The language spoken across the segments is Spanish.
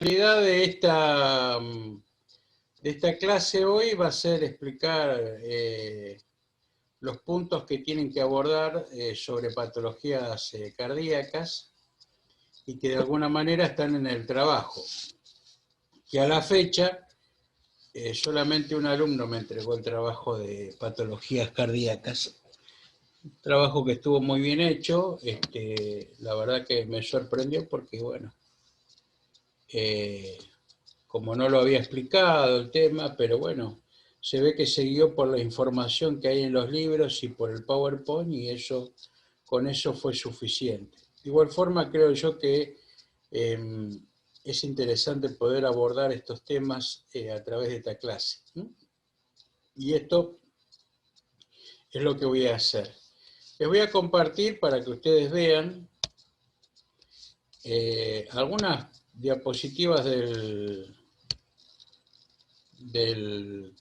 La idea de esta clase hoy va a ser explicar los puntos que tienen que abordar sobre patologías cardíacas y que de alguna manera están en el trabajo. Que a la fecha solamente un alumno me entregó el trabajo de patologías cardíacas. Un trabajo que estuvo muy bien hecho, la verdad que me sorprendió porque, bueno, como no lo había explicado el tema, pero bueno, se ve que se guió por la información que hay en los libros y por el PowerPoint y eso, con eso fue suficiente. De igual forma creo yo que es interesante poder abordar estos temas a través de esta clase. Y esto es lo que voy a hacer. Les voy a compartir para que ustedes vean algunas diapositivas del,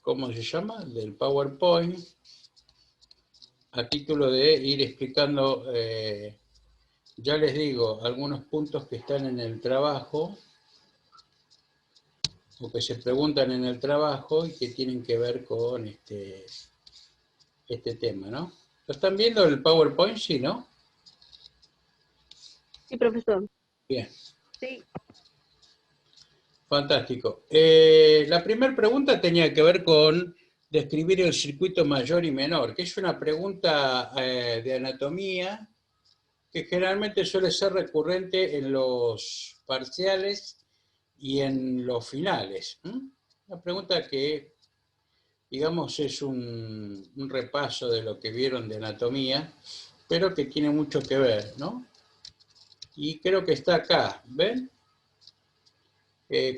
¿cómo se llama? Del PowerPoint, a título de ir explicando, ya les digo, algunos puntos que están en el trabajo, o que se preguntan en el trabajo y que tienen que ver con este tema, ¿no? ¿Lo están viendo el PowerPoint? Sí, ¿no? Sí, profesor. Bien. Sí. Fantástico. La primera pregunta tenía que ver con describir el circuito mayor y menor, que es una pregunta de anatomía que generalmente suele ser recurrente en los parciales y en los finales. Una pregunta que, digamos, es un repaso de lo que vieron de anatomía, pero que tiene mucho que ver, ¿no? Y creo que está acá, ¿ven?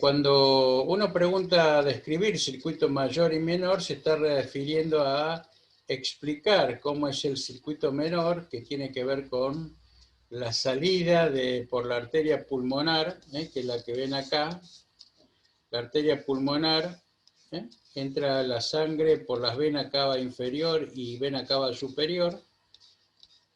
Cuando uno pregunta describir circuito mayor y menor, se está refiriendo a explicar cómo es el circuito menor, que tiene que ver con la salida por la arteria pulmonar, que es la que ven acá. La arteria pulmonar, entra la sangre por las venas cava inferior y vena cava superior,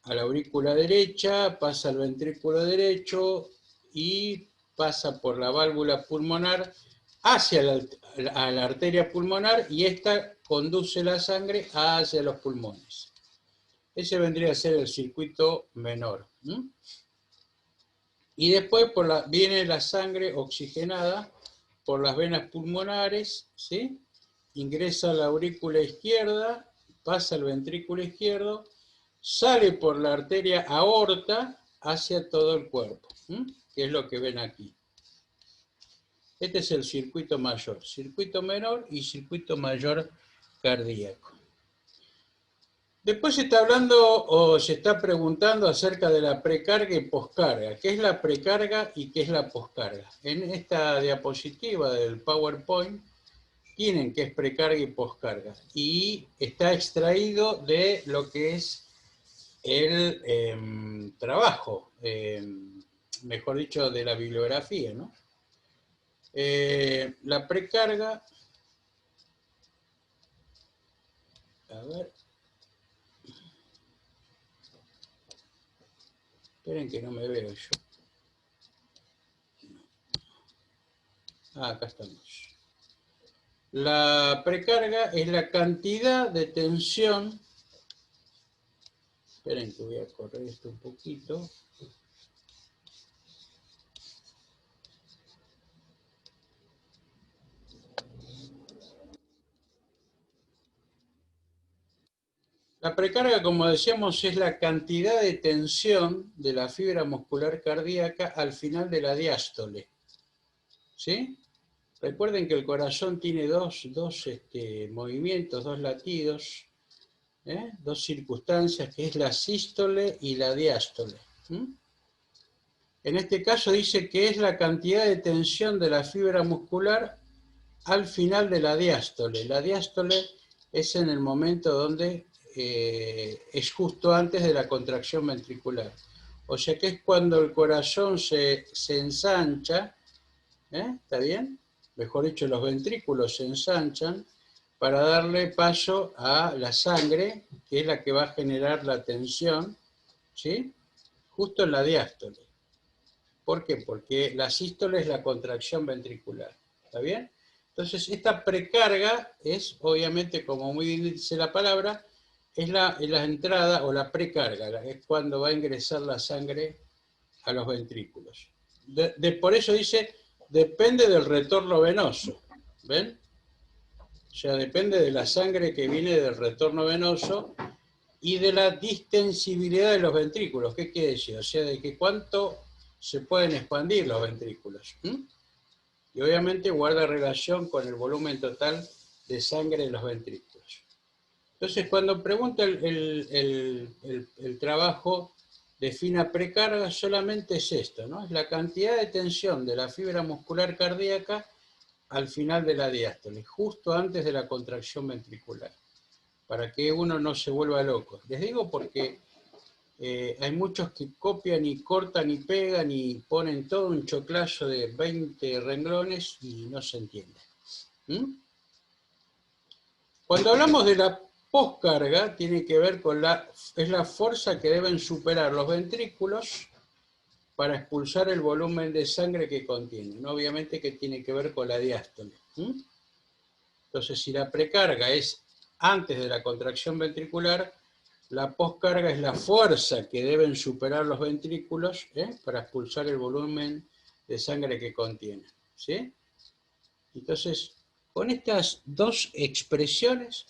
a la aurícula derecha, pasa al ventrículo derecho y pasa por la válvula pulmonar hacia la arteria pulmonar y esta conduce la sangre hacia los pulmones. Ese vendría a ser el circuito menor. Y después viene la sangre oxigenada por las venas pulmonares, ¿sí? Ingresa a la aurícula izquierda, pasa al ventrículo izquierdo, sale por la arteria aorta hacia todo el cuerpo, que es lo que ven aquí. Este es el circuito mayor, circuito menor y circuito mayor cardíaco. Después se está hablando o se está preguntando acerca de la precarga y poscarga. ¿Qué es la precarga y qué es la poscarga? En esta diapositiva del PowerPoint tienen qué es precarga y poscarga. Y está extraído de lo que es el trabajo, mejor dicho, de la bibliografía, ¿no? La precarga, a ver, esperen que no me veo yo. Acá estamos. La precarga es la cantidad de tensión. Esperen que voy a correr esto un poquito. La precarga, como decíamos, es la cantidad de tensión de la fibra muscular cardíaca al final de la diástole. ¿Sí? Recuerden que el corazón tiene dos movimientos, dos latidos, dos circunstancias, que es la sístole y la diástole. En este caso dice que es la cantidad de tensión de la fibra muscular al final de la diástole. La diástole es en el momento donde es justo antes de la contracción ventricular. O sea que es cuando el corazón se ensancha, ¿está bien? Mejor dicho, los ventrículos se ensanchan para darle paso a la sangre, que es la que va a generar la tensión, ¿sí? Justo en la diástole. ¿Por qué? Porque la sístole es la contracción ventricular. ¿Está bien? Entonces, esta precarga es, obviamente, como muy bien dice la palabra, es la entrada o la precarga, es cuando va a ingresar la sangre a los ventrículos. Por eso dice, depende del retorno venoso. ¿Ven? O sea, depende de la sangre que viene del retorno venoso y de la distensibilidad de los ventrículos. ¿Qué quiere decir? O sea, de que cuánto se pueden expandir los ventrículos. Y obviamente guarda relación con el volumen total de sangre de los ventrículos. Entonces, cuando pregunta el trabajo de fina precarga, solamente es esto, ¿no? Es la cantidad de tensión de la fibra muscular cardíaca al final de la diástole, justo antes de la contracción ventricular, para que uno no se vuelva loco. Les digo porque hay muchos que copian y cortan y pegan y ponen todo un choclazo de 20 renglones y no se entiende. Cuando hablamos de la poscarga, tiene que ver con es la fuerza que deben superar los ventrículos para expulsar el volumen de sangre que contienen. Obviamente que tiene que ver con la diástole. Entonces, si la precarga es antes de la contracción ventricular, la poscarga es la fuerza que deben superar los ventrículos para expulsar el volumen de sangre que contienen. ¿Sí? Entonces, con estas dos expresiones,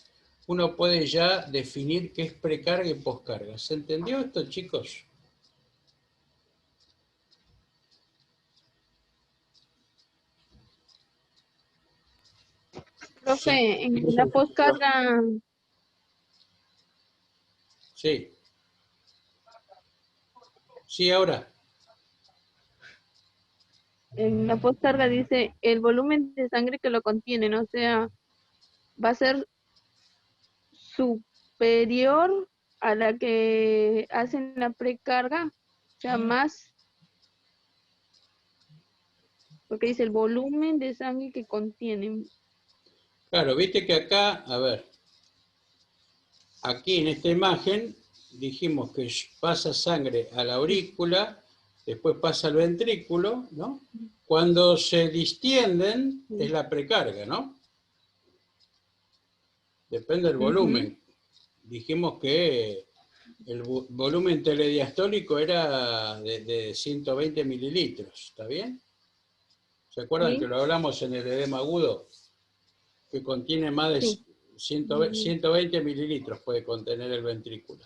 uno puede ya definir qué es precarga y poscarga. ¿Se entendió esto, chicos? Profe, en la poscarga, Sí. Sí, ahora. dice el volumen de sangre que lo contienen, o sea, va a ser superior a la que hacen la precarga, o sea, más, porque dice el volumen de sangre que contienen. Claro, viste que acá, a ver, aquí en esta imagen dijimos que pasa sangre a la aurícula, después pasa al ventrículo, ¿no? Cuando se distienden es la precarga, ¿no? Depende del volumen. Dijimos que el volumen telediastólico era de 120 mililitros, ¿está bien? ¿Se acuerdan que Sí, lo hablamos en el edema agudo? Que contiene más de sí. 120 mililitros puede contener el ventrículo.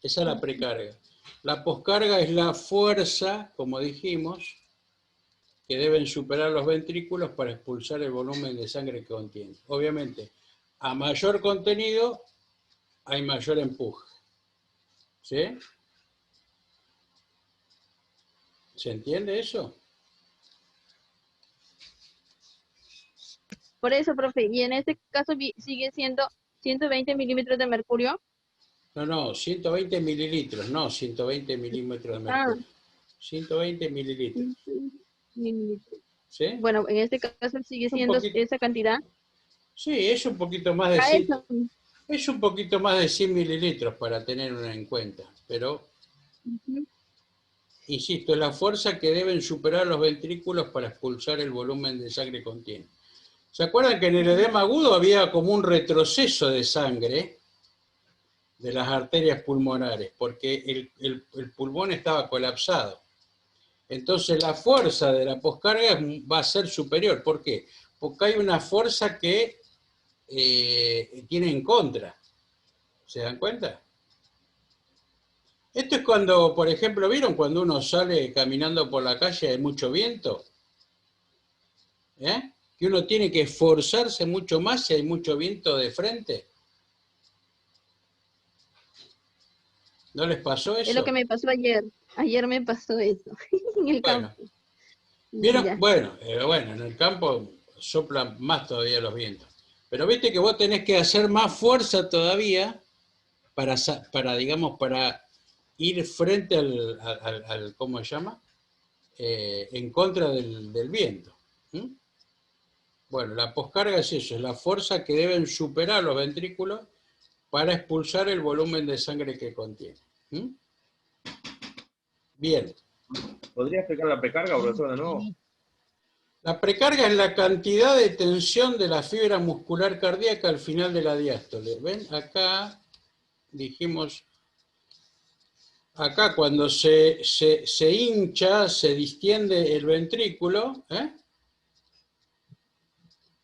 Esa es la precarga. La poscarga es la fuerza, como dijimos, que deben superar los ventrículos para expulsar el volumen de sangre que contiene. Obviamente, a mayor contenido, hay mayor empuje. ¿Sí? ¿Se entiende eso? Por eso, profe, y en este caso sigue siendo 120 milímetros de mercurio. No, no, 120 mililitros, no 120 milímetros de Ah, mercurio. 120 mililitros. 120 mililitros. ¿Sí? Bueno, en este caso sigue Es un siendo poquito, esa cantidad. sí, es un poquito más de A 100, eso. es un poquito más de 100 mililitros para tener una en cuenta, pero Ujú. insisto, es la fuerza que deben superar los ventrículos para expulsar el volumen de sangre que contiene. ¿Se acuerdan que en el edema agudo había como un retroceso de sangre de las arterias pulmonares? Porque el pulmón estaba colapsado. Entonces la fuerza de la poscarga va a ser superior. ¿Por qué? Porque hay una fuerza que tiene en contra. ¿Se dan cuenta? Esto es cuando, por ejemplo, ¿vieron cuando uno sale caminando por la calle y hay mucho viento? Que uno tiene que esforzarse mucho más si hay mucho viento de frente. ¿No les pasó Es lo que eso? me pasó ayer. Ayer me pasó eso en el Bueno, campo. ¿vieron? Ya. Bueno, en el campo soplan más todavía los vientos. Pero viste que vos tenés que hacer más fuerza todavía digamos, para ir frente ¿cómo se llama? En contra del viento. Bueno, la poscarga es eso, es la fuerza que deben superar los ventrículos para expulsar el volumen de sangre que contiene. Bien. ¿Podría explicar la precarga, profesor, de nuevo? La precarga es la cantidad de tensión de la fibra muscular cardíaca al final de la diástole. ¿Ven? Acá dijimos, acá cuando se hincha, se distiende el ventrículo,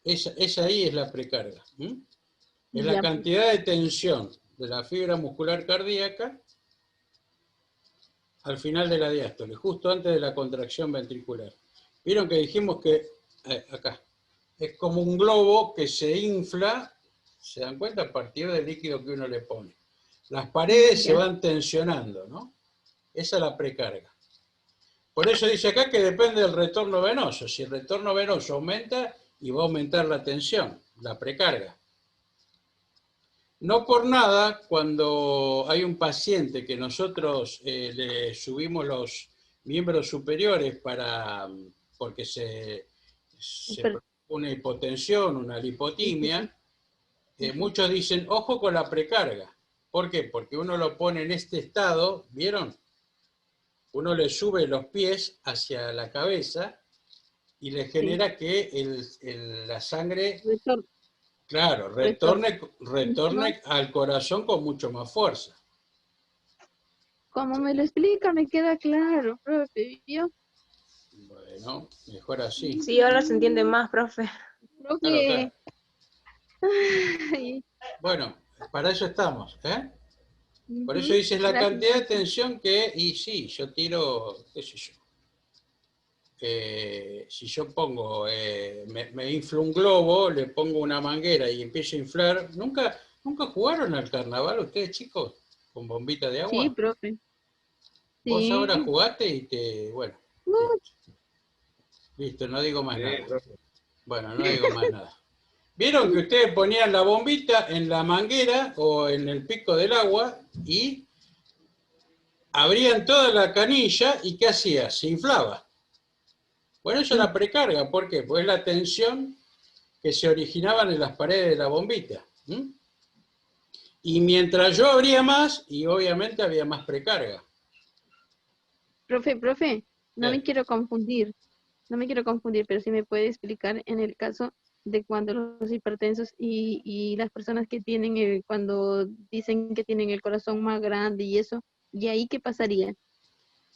esa ahí es la precarga. Es la Ya. cantidad de tensión de la fibra muscular cardíaca al final de la diástole, justo antes de la contracción ventricular. Vieron que dijimos que, acá, es como un globo que se infla, ¿se dan cuenta? A partir del líquido que uno le pone. Las paredes se Ya. van tensionando, ¿no? Esa es la precarga. Por eso dice acá que depende del retorno venoso. Si el retorno venoso aumenta, y va a aumentar la tensión, la precarga. No por nada, cuando hay un paciente que nosotros le subimos los miembros superiores porque se produce una hipotensión, una lipotimia, muchos dicen, ojo con la precarga. ¿Por qué? Porque uno lo pone en este estado, ¿vieron? Uno le sube los pies hacia la cabeza y le genera que la sangre, Retorno. claro, retorne al corazón con mucho más fuerza. Como me lo explica, me queda claro, profe. Yo, Bueno, mejor así. Sí, ahora se entiende más, profe. Claro, profe. claro. Bueno, para eso estamos, ¿eh? Por eso dices la Gracias. cantidad de tensión que, y sí, yo tiro, qué sé yo. Si yo pongo, me inflo un globo, le pongo una manguera y empiezo a inflar. ¿Nunca jugaron al carnaval ustedes, chicos? ¿Con bombita de Sí, agua? profe. Vos ahora Sí. jugaste y bueno, listo, no digo más Sí, nada. profe. Bueno, no digo más nada. ¿Vieron que ustedes ponían la bombita en la manguera o en el pico del agua y abrían toda la canilla y ¿qué hacía? Se inflaba. Bueno, eso es la precarga, ¿por qué? Pues es la tensión que se originaban en las paredes de la bombita. Y mientras yo abría más, y obviamente había más precarga. Profe, no me ¿Qué? quiero confundir. No me quiero confundir, pero si me puede explicar en el caso de cuando los hipertensos y las personas que tienen, cuando dicen que tienen el corazón más grande y eso, ¿y ahí qué pasaría?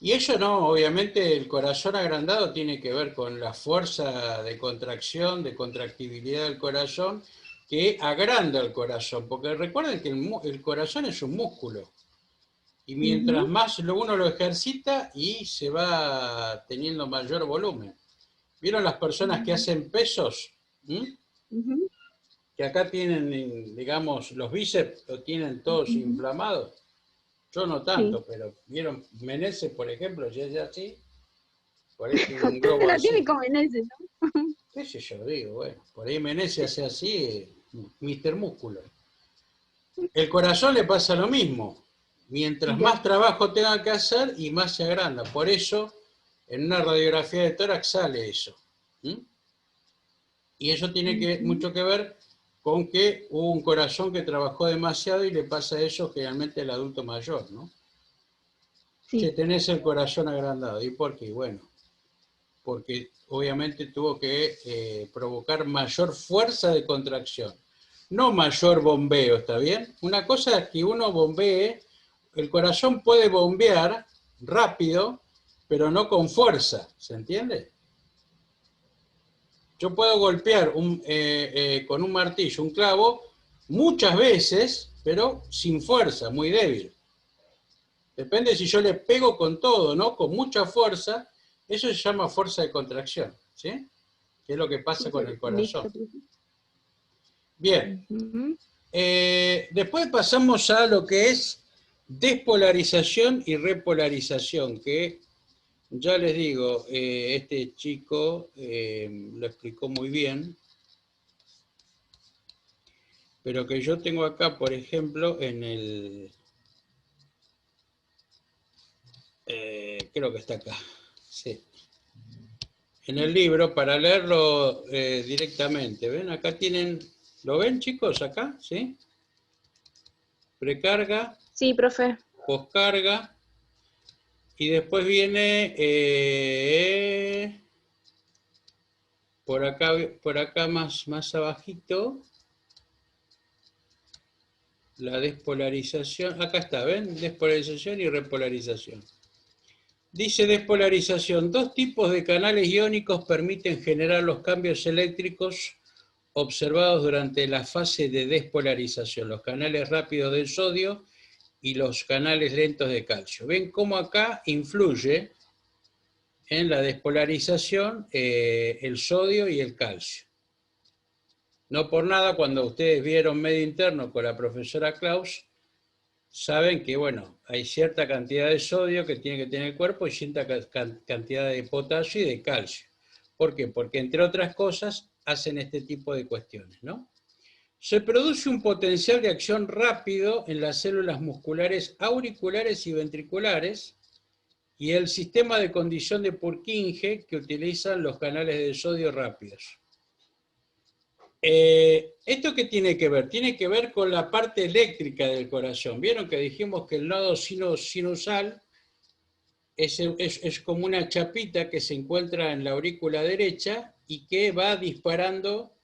Y eso no, obviamente el corazón agrandado tiene que ver con la fuerza de contracción, de contractibilidad del corazón, que agranda el corazón, porque recuerden que el corazón es un músculo, y mientras Ujú, más uno lo ejercita y se va teniendo mayor volumen. ¿Vieron las personas que ujú, hacen pesos? ujú, Que acá tienen, digamos, los bíceps lo tienen todos ujú. inflamados. Yo no Sí. tanto, pero vieron Meneses, por ejemplo, si es así, por ahí tiene un Usted globo la tiene así. como en ese, ¿no? ¿Qué sé yo? Digo, bueno, por ahí Meneses hace así, Mr. Músculo. El corazón le pasa lo mismo. Mientras Ya. más trabajo tenga que hacer y más se agranda. Por eso, en una radiografía de tórax sale eso. Y eso tiene Ujú. mucho que ver con que hubo un corazón que trabajó demasiado y le pasa eso generalmente al adulto mayor, ¿no? Che, Sí. tenés el corazón agrandado. ¿Y por qué? Bueno, porque obviamente tuvo que provocar mayor fuerza de contracción, no mayor bombeo, ¿está bien? Una cosa es que uno bombee, el corazón puede bombear rápido, pero no con fuerza, ¿se entiende? Yo puedo golpear con un martillo un clavo muchas veces, pero sin fuerza, muy débil. Depende si yo le pego con todo, ¿no? Con mucha fuerza, eso se llama fuerza de contracción, ¿sí? Que es lo que pasa con el corazón. Listo, profe. Bien, Ujú. después pasamos a lo que es despolarización y repolarización, que ya les digo, este chico lo explicó muy bien, pero que yo tengo acá, por ejemplo, en el, creo que está acá, sí, en el libro para leerlo directamente. ¿Ven? Acá tienen, ¿lo ven chicos acá? ¿Sí? Precarga, Sí, profe. poscarga, Y después viene por acá más abajito, la despolarización. Acá está, ¿ven? Despolarización y repolarización. Dice despolarización. Dos tipos de canales iónicos permiten generar los cambios eléctricos observados durante la fase de despolarización. Los canales rápidos del sodio y los canales lentos de calcio. ¿Ven cómo acá influye en la despolarización el sodio y el calcio? No por nada, cuando ustedes vieron medio interno con la profesora Klaus, saben que, bueno, hay cierta cantidad de sodio que tiene que tener el cuerpo y cierta cantidad de potasio y de calcio. ¿Por qué? Porque, entre otras cosas, hacen este tipo de cuestiones, ¿no? Se produce un potencial de acción rápido en las células musculares auriculares y ventriculares y el sistema de condición de Purkinje que utilizan los canales de sodio rápidos. ¿Esto qué tiene que ver? Tiene que ver con la parte eléctrica del corazón. ¿Vieron que dijimos que el nodo sinusal es como una chapita que se encuentra en la aurícula derecha y que va disparando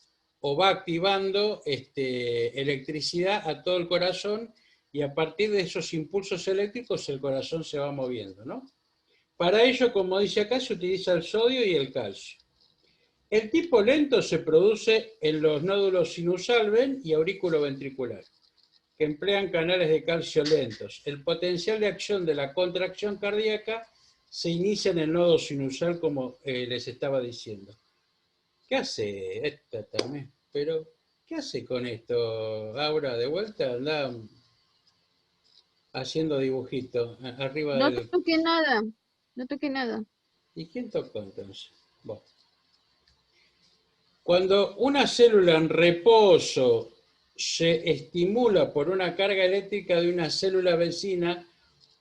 o va activando electricidad a todo el corazón, y a partir de esos impulsos eléctricos el corazón se va moviendo, ¿no? Para ello, como dice acá, se utiliza el sodio y el calcio. El tipo lento se produce en los nódulos sinusal, ven, y auriculoventricular, que emplean canales de calcio lentos. El potencial de acción de la contracción cardíaca se inicia en el nodo sinusal, como les estaba diciendo. ¿Qué hace esta también? Pero, ¿qué hace con esto? Aura, de vuelta, anda haciendo dibujitos arriba No del... toqué nada, no toqué nada. ¿Y quién tocó entonces? Bueno. Cuando una célula en reposo se estimula por una carga eléctrica de una célula vecina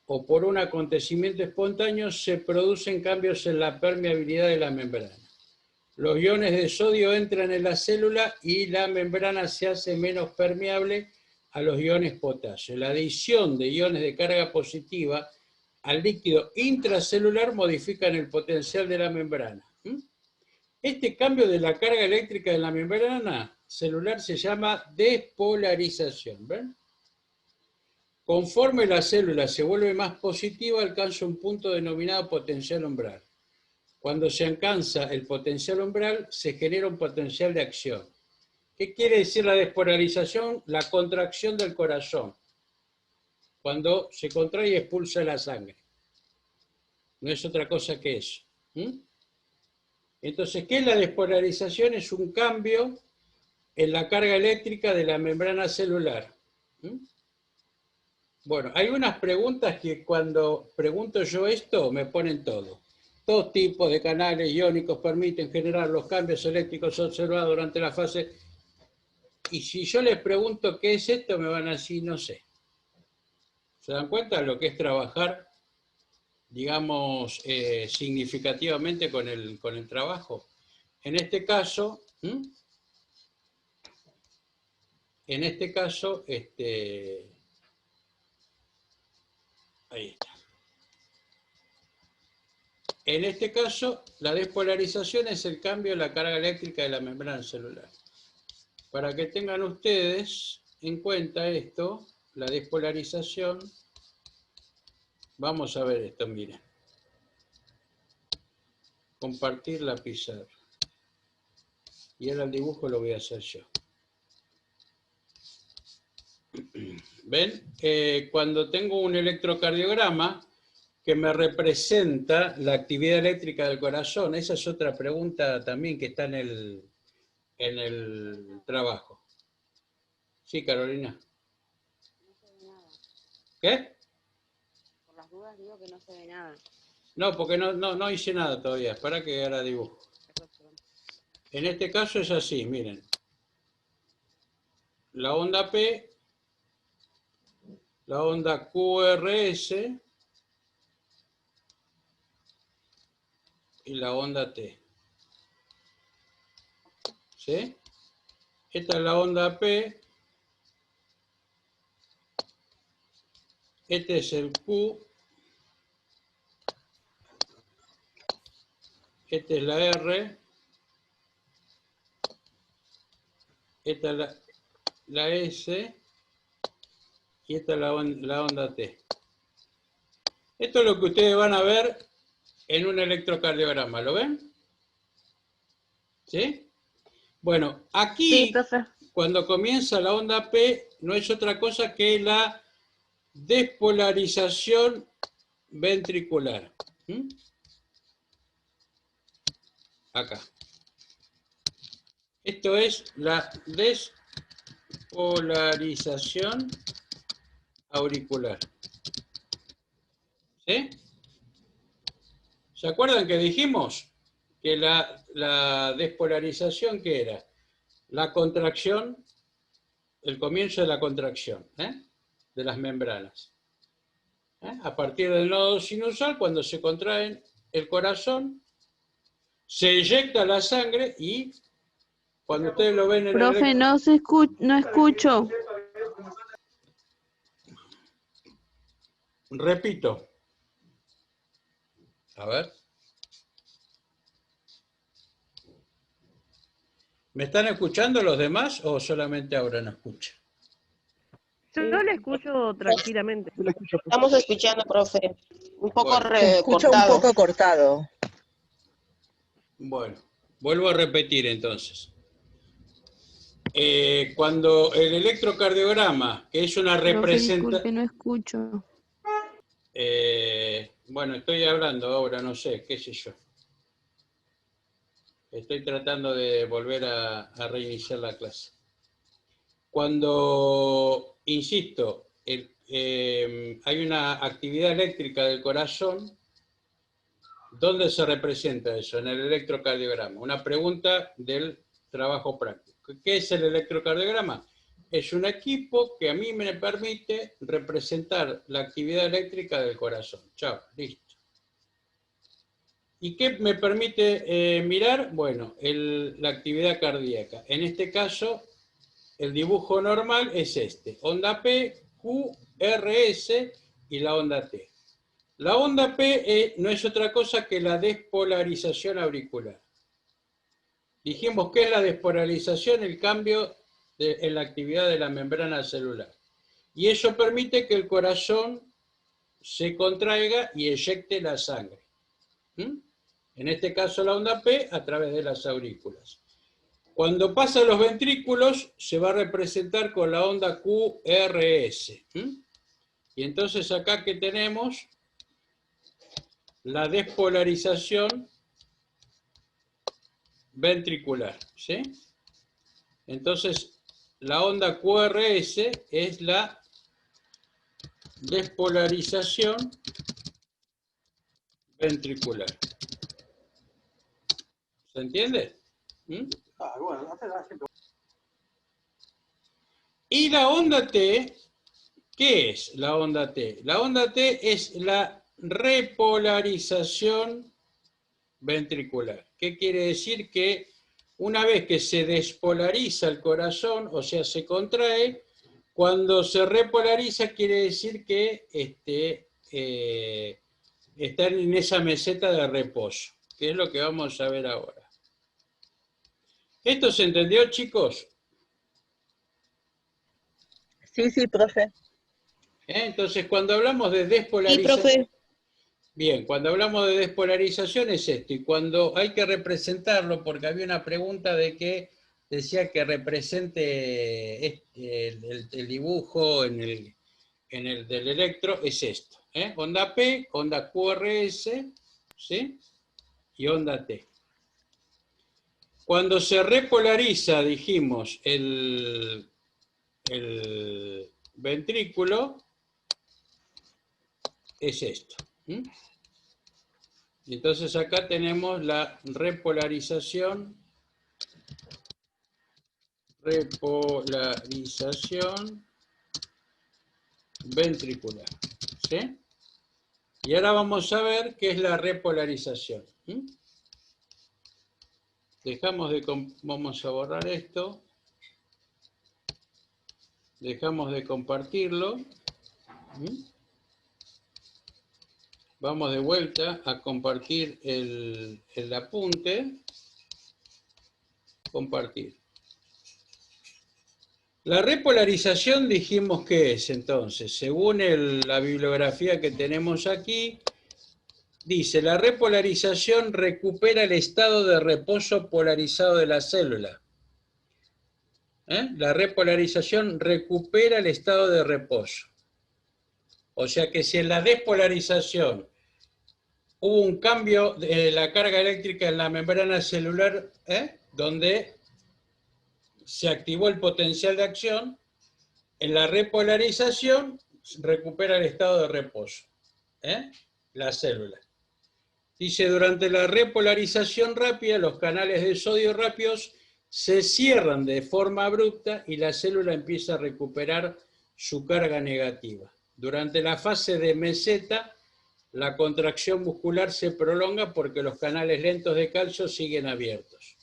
o por un acontecimiento espontáneo, se producen cambios en la permeabilidad de la membrana. Los iones de sodio entran en la célula y la membrana se hace menos permeable a los iones potasio. La adición de iones de carga positiva al líquido intracelular modifican el potencial de la membrana. Este cambio de la carga eléctrica de la membrana celular se llama despolarización. ¿Ven? Conforme la célula se vuelve más positiva, alcanza un punto denominado potencial umbral. Cuando se alcanza el potencial umbral, se genera un potencial de acción. ¿Qué quiere decir la despolarización? La contracción del corazón. Cuando se contrae y expulsa la sangre. No es otra cosa que eso. Entonces, ¿qué es la despolarización? Es un cambio en la carga eléctrica de la membrana celular. Bueno, hay unas preguntas que cuando pregunto yo esto me ponen todo. Dos tipos de canales iónicos permiten generar los cambios eléctricos observados durante la fase. Y si yo les pregunto qué es esto, me van a decir, no sé. ¿Se dan cuenta de lo que es trabajar, digamos, significativamente con el trabajo? En este caso, ahí está. En este caso, la despolarización es el cambio de la carga eléctrica de la membrana celular. Para que tengan ustedes en cuenta esto, la despolarización, vamos a ver esto, miren. Compartir la pizarra. Y ahora el dibujo lo voy a hacer yo. ¿Ven? Cuando tengo un electrocardiograma que me representa la actividad eléctrica del corazón, esa es otra pregunta también que está en el trabajo. Sí, Carolina. No se ve nada. ¿Qué? Por las dudas digo que no se ve nada. No, porque no hice nada todavía. Para que ahora dibujo. En este caso es así, miren. La onda P, la onda QRS y la onda T. ¿Sí? Esta es la onda P. Este es el Q. esta es la R, esta es la S y esta es la onda T. Esto es lo que ustedes van a ver en un electrocardiograma, ¿lo ven? ¿Sí? Bueno, Sí, aquí, profe. cuando comienza la onda P, no es otra cosa que la despolarización ventricular. ¿Mm? Acá. Esto es la despolarización auricular. ¿Sí? ¿Se acuerdan que dijimos que la despolarización, ¿qué era? La contracción, el comienzo de la contracción de las membranas. A partir del nodo sinusal, cuando se contrae el corazón, se eyecta la sangre y cuando ustedes lo ven en el... Profe, no escucho. Repito. A ver. ¿Me están escuchando los demás o solamente ahora no escuchan? Yo le escucho tranquilamente. Estamos escuchando, profe. Un poco Bueno. Se escucha un recortado. poco cortado. Bueno, vuelvo a repetir entonces. Cuando el electrocardiograma, que es una Profe, representación... disculpe, no escucho. Bueno, estoy hablando ahora, no sé, qué sé yo. Estoy tratando de volver a reiniciar la clase. Cuando, insisto, hay una actividad eléctrica del corazón, ¿dónde se representa eso? En el electrocardiograma. Una pregunta del trabajo práctico. ¿Qué es el electrocardiograma? Es un equipo que a mí me permite representar la actividad eléctrica del corazón. Chao, listo. ¿Y qué me permite mirar? Bueno, la actividad cardíaca. En este caso, el dibujo normal es este. Onda P, Q, R, S y la onda T. La onda P no es otra cosa que la despolarización auricular. Dijimos que es la despolarización, el cambio en la actividad de la membrana celular. Y eso permite que el corazón se contraiga y eyecte la sangre. En este caso la onda P a través de las aurículas. Cuando pasa a los ventrículos se va a representar con la onda QRS. Y entonces acá que tenemos la despolarización ventricular. ¿Sí? Entonces la onda QRS es la despolarización ventricular. ¿Se entiende? Y la onda T, ¿qué es la onda T? La onda T es la repolarización ventricular. ¿Qué quiere decir? Que una vez que se despolariza el corazón, o sea, se contrae, cuando se repolariza quiere decir que está en esa meseta de reposo, que es lo que vamos a ver ahora. ¿Esto se entendió, chicos? Sí, sí, profe. Entonces, cuando hablamos de despolarización... Sí, profe. Bien, cuando hablamos de despolarización es esto, y cuando hay que representarlo, porque había una pregunta de que decía que represente el dibujo en el del electro, es esto. Onda P, onda QRS, ¿sí? Y onda T. Cuando se repolariza, dijimos, el ventrículo, es esto. Entonces acá tenemos la repolarización ventricular. ¿Sí? Y ahora vamos a ver qué es la repolarización. Vamos a borrar esto. Dejamos de compartirlo. Vamos de vuelta a compartir el apunte. Compartir. La repolarización dijimos que es, entonces, según la bibliografía que tenemos aquí, dice, la repolarización recupera el estado de reposo polarizado de la célula. La repolarización recupera el estado de reposo. O sea que si en la despolarización hubo un cambio de la carga eléctrica en la membrana celular, donde se activó el potencial de acción, en la repolarización recupera el estado de reposo, la célula. Dice, durante la repolarización rápida, los canales de sodio rápidos se cierran de forma abrupta y la célula empieza a recuperar su carga negativa. Durante la fase de meseta, la contracción muscular se prolonga porque los canales lentos de calcio siguen abiertos.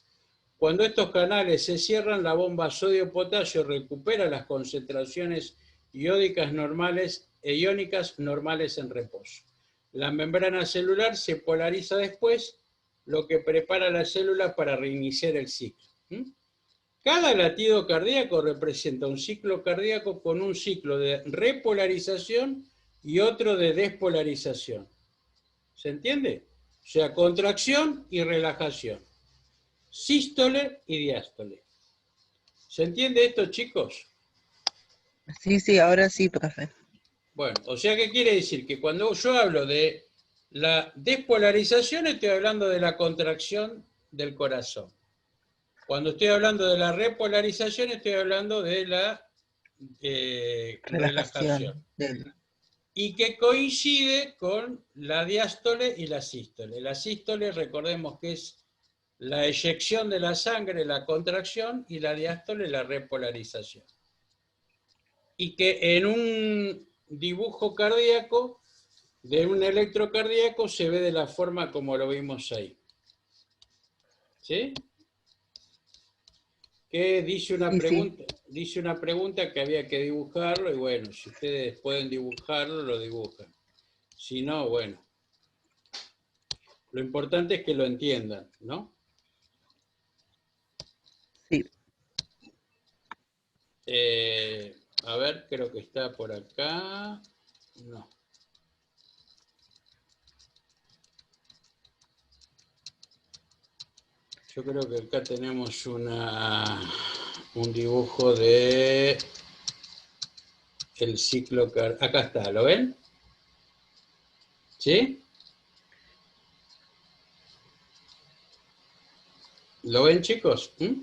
Cuando estos canales se cierran, la bomba sodio-potasio recupera las concentraciones iónicas normales en reposo. La membrana celular se polariza después, lo que prepara a la célula para reiniciar el ciclo. Cada latido cardíaco representa un ciclo cardíaco con un ciclo de repolarización y otro de despolarización. ¿Se entiende? O sea, contracción y relajación. Sístole y diástole. ¿Se entiende esto, chicos? Sí, ahora sí, profe. Bueno, o sea, ¿qué quiere decir? Que cuando yo hablo de la despolarización, estoy hablando de la contracción del corazón. Cuando estoy hablando de la repolarización, estoy hablando de la relajación. Y que coincide con la diástole y la sístole. La sístole, recordemos que es la eyección de la sangre, la contracción, y la diástole, la repolarización. Y que en un dibujo cardíaco, de un electrocardíaco, se ve de la forma como lo vimos ahí. ¿Sí? Que dice una pregunta, dice una pregunta que había que dibujarlo, y bueno, si ustedes pueden dibujarlo, lo dibujan. Si no, bueno. Lo importante es que lo entiendan, ¿no? Sí. A ver, creo que está por acá. No. Yo creo que acá tenemos un dibujo de el ciclo cardíaco. Acá está, ¿lo ven? ¿Sí? ¿Lo ven, chicos? Sí.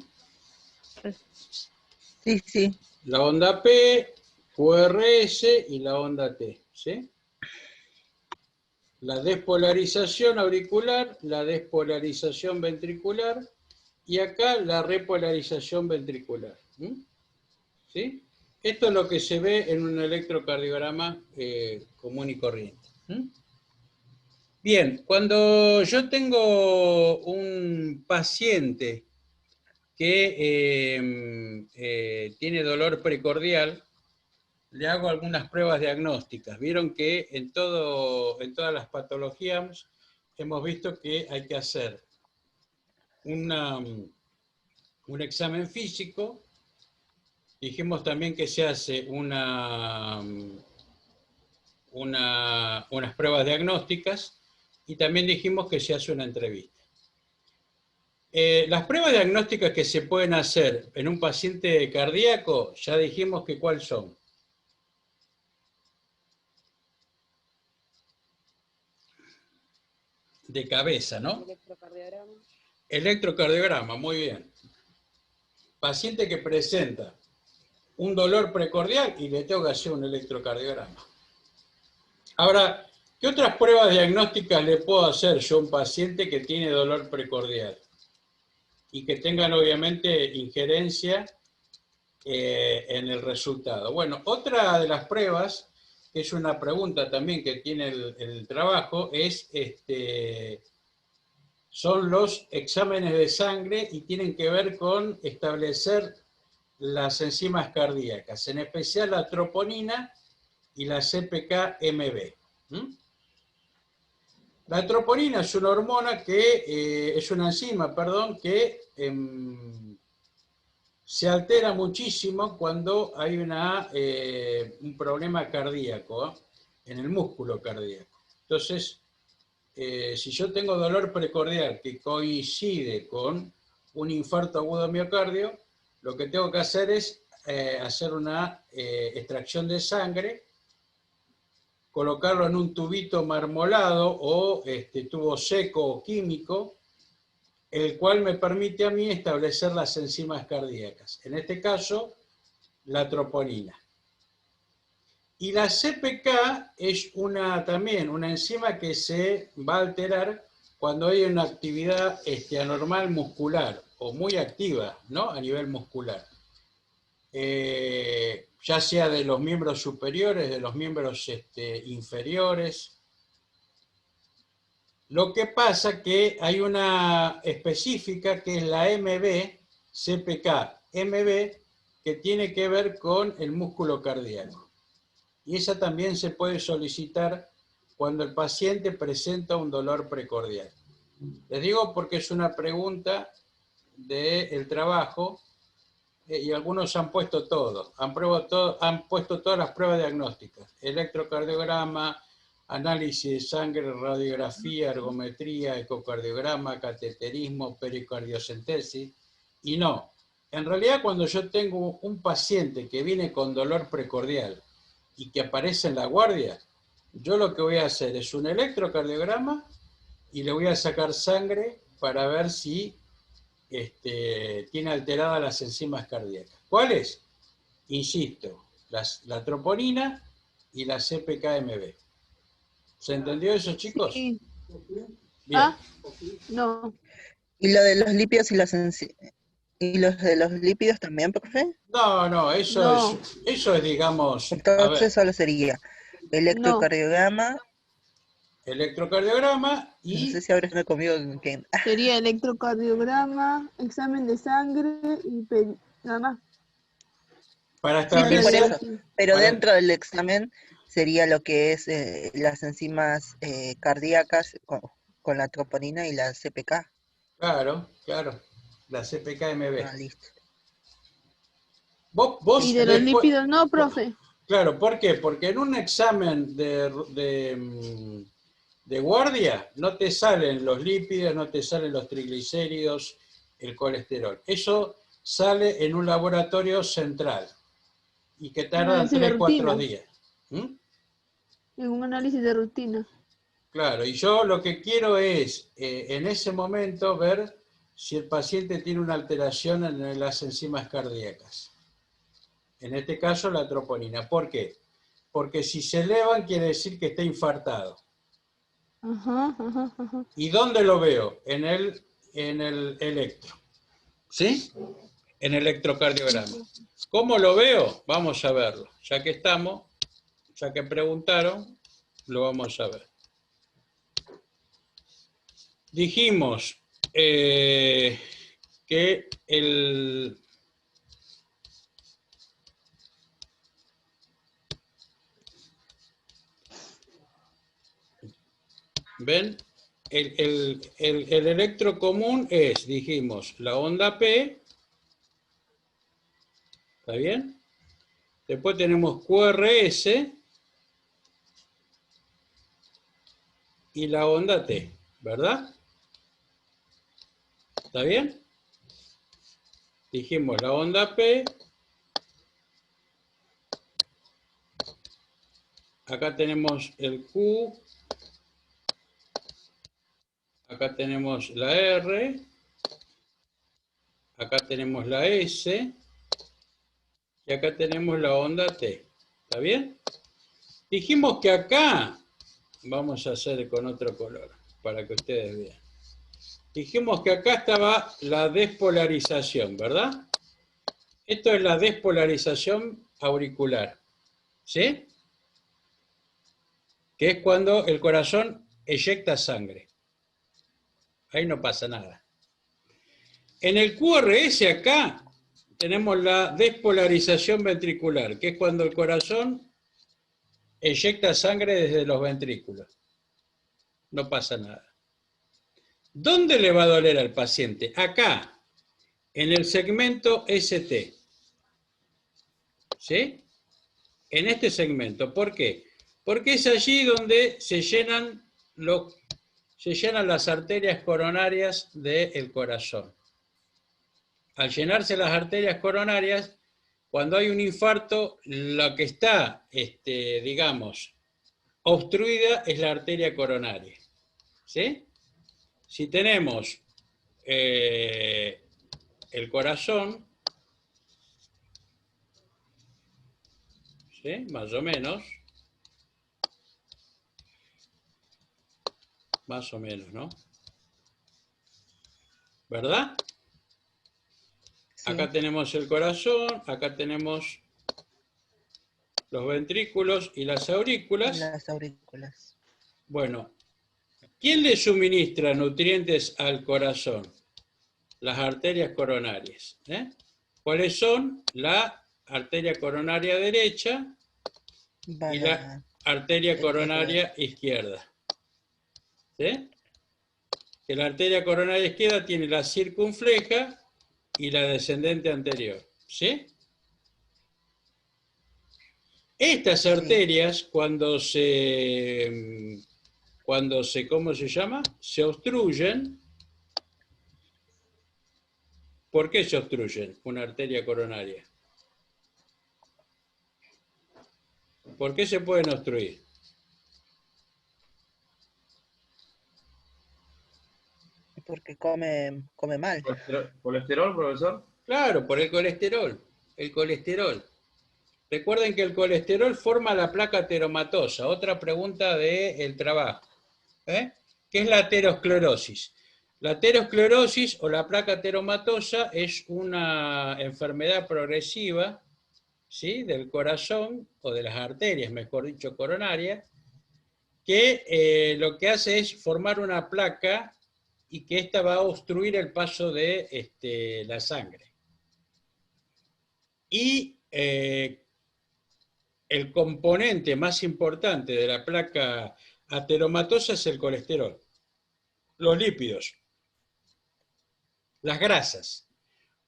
La onda P, QRS y la onda T, ¿sí? La despolarización auricular, la despolarización ventricular y acá la repolarización ventricular. ¿Sí? Esto es lo que se ve en un electrocardiograma común y corriente. Bien, cuando yo tengo un paciente que tiene dolor precordial, le hago algunas pruebas diagnósticas. Vieron que en todas las patologías hemos visto que hay que hacer un examen físico. Dijimos también que se hace unas pruebas diagnósticas y también dijimos que se hace una entrevista. Las pruebas diagnósticas que se pueden hacer en un paciente cardíaco, ya dijimos que ¿cuáles son? De cabeza, ¿no? Electrocardiograma. Electrocardiograma, muy bien. Paciente que presenta un dolor precordial y le tengo que hacer un electrocardiograma. Ahora, ¿qué otras pruebas diagnósticas le puedo hacer yo a un paciente que tiene dolor precordial? Y que tengan obviamente injerencia en el resultado. Bueno, otra de las pruebas, que es una pregunta también que tiene el trabajo, es son los exámenes de sangre y tienen que ver con establecer las enzimas cardíacas, en especial la troponina y la CPK-MB. La troponina es una hormona que, es una enzima, perdón, que se altera muchísimo cuando hay un problema cardíaco, en el músculo cardíaco. Entonces, si yo tengo dolor precordial que coincide con un infarto agudo de miocardio, lo que tengo que hacer es hacer una extracción de sangre, colocarlo en un tubito marmolado o tubo seco o químico, el cual me permite a mí establecer las enzimas cardíacas. En este caso, la troponina. Y la CPK es también una enzima que se va a alterar cuando hay una actividad anormal muscular o muy activa, ¿no? A nivel muscular. Ya sea de los miembros superiores, de los miembros inferiores. Lo que pasa que hay una específica que es la MB-CPK, MB, que tiene que ver con el músculo cardíaco. Y esa también se puede solicitar cuando el paciente presenta un dolor precordial. Les digo porque es una pregunta del trabajo y algunos han puesto todo. Han puesto todas las pruebas diagnósticas. Electrocardiograma, análisis de sangre, radiografía, ergometría, ecocardiograma, cateterismo, pericardiocentesis. Y no. En realidad, cuando yo tengo un paciente que viene con dolor precordial y que aparece en la guardia, yo lo que voy a hacer es un electrocardiograma y le voy a sacar sangre para ver si tiene alteradas las enzimas cardíacas. ¿Cuáles? Insisto, la troponina y la CPK-MB. ¿Se entendió eso, chicos? Sí. Bien. No. ¿Y lo de los lípidos y los de los lípidos también, profe? No, eso es, digamos, Entonces solo sería electrocardiograma. Electrocardiograma y... No sé si ahora está conmigo. Sería electrocardiograma, examen de sangre y nada más. Para Sí, por establecer... eso. Pero dentro del examen sería lo que es las enzimas cardíacas con la troponina y la CPK. Claro, la CPK-MB. Ah, listo. Vos Y de los lípidos no, profe. Claro, ¿por qué? Porque en un examen de guardia no te salen los lípidos, no te salen los triglicéridos, el colesterol. Eso sale en un laboratorio central y que tarda 3-4 días. En un análisis de rutina. Claro, y yo lo que quiero es, en ese momento, ver si el paciente tiene una alteración en las enzimas cardíacas. En este caso, la troponina. ¿Por qué? Porque si se elevan, quiere decir que está infartado. Ajá. ¿Y dónde lo veo? En el electro. ¿Sí? En el electrocardiograma. ¿Cómo lo veo? Vamos a verlo. Ya que estamos, ya que preguntaron, lo vamos a ver. Dijimos que ¿ven? El electro común es, dijimos, la onda P. ¿Está bien? Después tenemos QRS y la onda T, ¿verdad? ¿Está bien? Dijimos la onda P. Acá tenemos el Q. Acá tenemos la R. Acá tenemos la S. Y acá tenemos la onda T. ¿Está bien? Dijimos que acá, vamos a hacer con otro color, para que ustedes vean. Dijimos que acá estaba la despolarización, ¿verdad? Esto es la despolarización auricular. ¿Sí? Que es cuando el corazón eyecta sangre. Ahí no pasa nada. En el QRS acá tenemos la despolarización ventricular, que es cuando el corazón eyecta sangre desde los ventrículos. no pasa nada. ¿Dónde le va a doler al paciente? Acá, en el segmento ST. ¿Sí? En este segmento. ¿Por qué? Porque es allí donde se llenan las arterias coronarias del corazón. Al llenarse las arterias coronarias, cuando hay un infarto, lo que está, digamos, obstruida es la arteria coronaria. ¿Sí? Si tenemos el corazón, ¿sí? Más o menos, ¿no? ¿Verdad? Sí. Acá tenemos el corazón, acá tenemos los ventrículos y las aurículas. Las aurículas. Bueno, ¿quién le suministra nutrientes al corazón? Las arterias coronarias. ¿Cuáles son? La arteria coronaria derecha y la arteria coronaria izquierda. ¿Sí? Que la arteria coronaria izquierda tiene la circunfleja y la descendente anterior. ¿Sí? Estas arterias, cuando se, ¿cómo se llama? Se obstruyen. ¿Por qué se obstruyen una arteria coronaria? ¿Por qué se pueden obstruir? Porque come mal. ¿Colesterol, profesor? Claro, por el colesterol. El colesterol. Recuerden que el colesterol forma la placa ateromatosa. Otra pregunta del trabajo. ¿Qué es la aterosclerosis? La aterosclerosis o la placa ateromatosa es una enfermedad progresiva, ¿sí?, del corazón o de las arterias, mejor dicho, coronarias, que lo que hace es formar una placa y que ésta va a obstruir el paso de la sangre. Y el componente más importante de la placa ateromatosa es el colesterol, los lípidos, las grasas.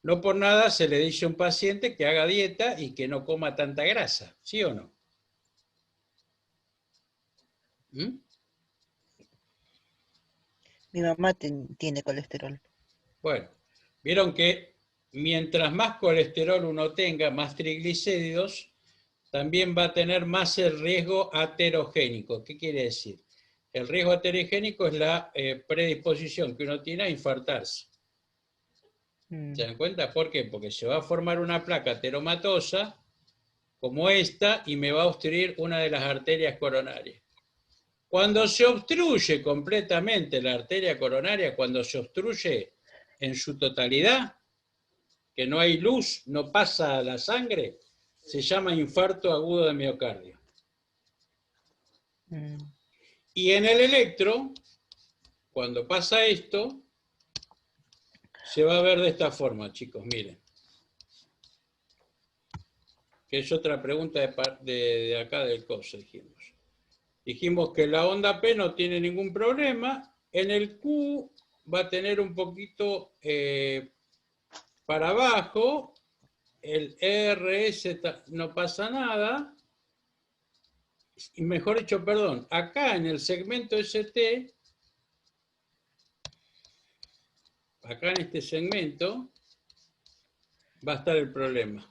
No por nada se le dice a un paciente que haga dieta y que no coma tanta grasa, ¿sí o no? ¿Mm? Mi mamá tiene colesterol. Bueno, vieron que mientras más colesterol uno tenga, más triglicéridos, también va a tener más el riesgo aterogénico. ¿Qué quiere decir? El riesgo aterogénico es la predisposición que uno tiene a infartarse. ¿Se dan cuenta? ¿Por qué? Porque se va a formar una placa ateromatosa como esta y me va a obstruir una de las arterias coronarias. Cuando se obstruye completamente la arteria coronaria, cuando se obstruye en su totalidad, que no hay luz, no pasa la sangre, se llama infarto agudo de miocardio. Y en el electro, cuando pasa esto, se va a ver de esta forma, chicos, miren. Que es otra pregunta de acá del coso, dijimos. Dijimos que la onda P no tiene ningún problema. En el Q va a tener un poquito para abajo. El RS no pasa nada. Y mejor dicho, perdón, acá en el segmento ST, acá en este segmento, va a estar el problema.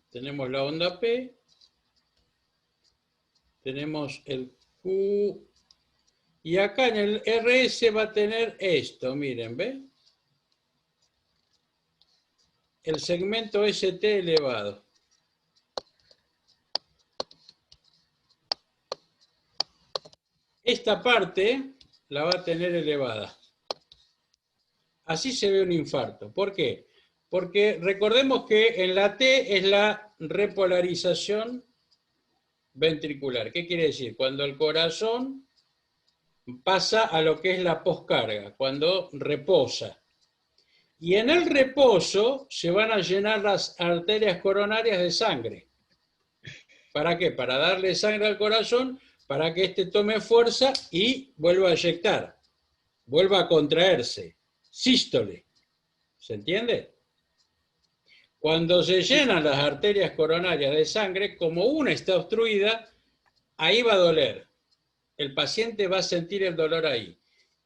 Tenemos la onda P, tenemos el Q, y acá en el RS va a tener esto, miren, ¿ven? El segmento ST elevado. Esta parte la va a tener elevada. Así se ve un infarto. ¿Por qué? Porque recordemos que en la T es la repolarización ventricular. ¿Qué quiere decir? Cuando el corazón pasa a lo que es la poscarga, cuando reposa. Y en el reposo se van a llenar las arterias coronarias de sangre. ¿Para qué? Para darle sangre al corazón, para que este tome fuerza y vuelva a eyectar, vuelva a contraerse. Sístole. ¿Se entiende? Cuando se llenan las arterias coronarias de sangre, como una está obstruida, ahí va a doler. El paciente va a sentir el dolor ahí.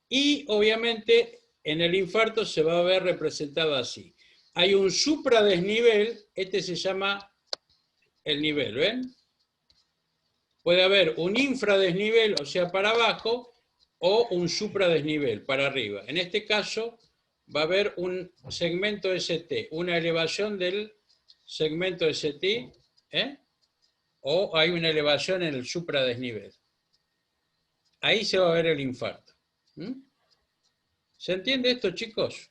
Y obviamente en el infarto se va a ver representado así. Hay un supradesnivel, este se llama el nivel, ¿ven? Puede haber un infradesnivel, o sea, para abajo, o un supradesnivel, para arriba. En este caso va a haber un segmento ST, una elevación del segmento ST, o hay una elevación en el supradesnivel. Ahí se va a ver el infarto. ¿Se entiende esto, chicos?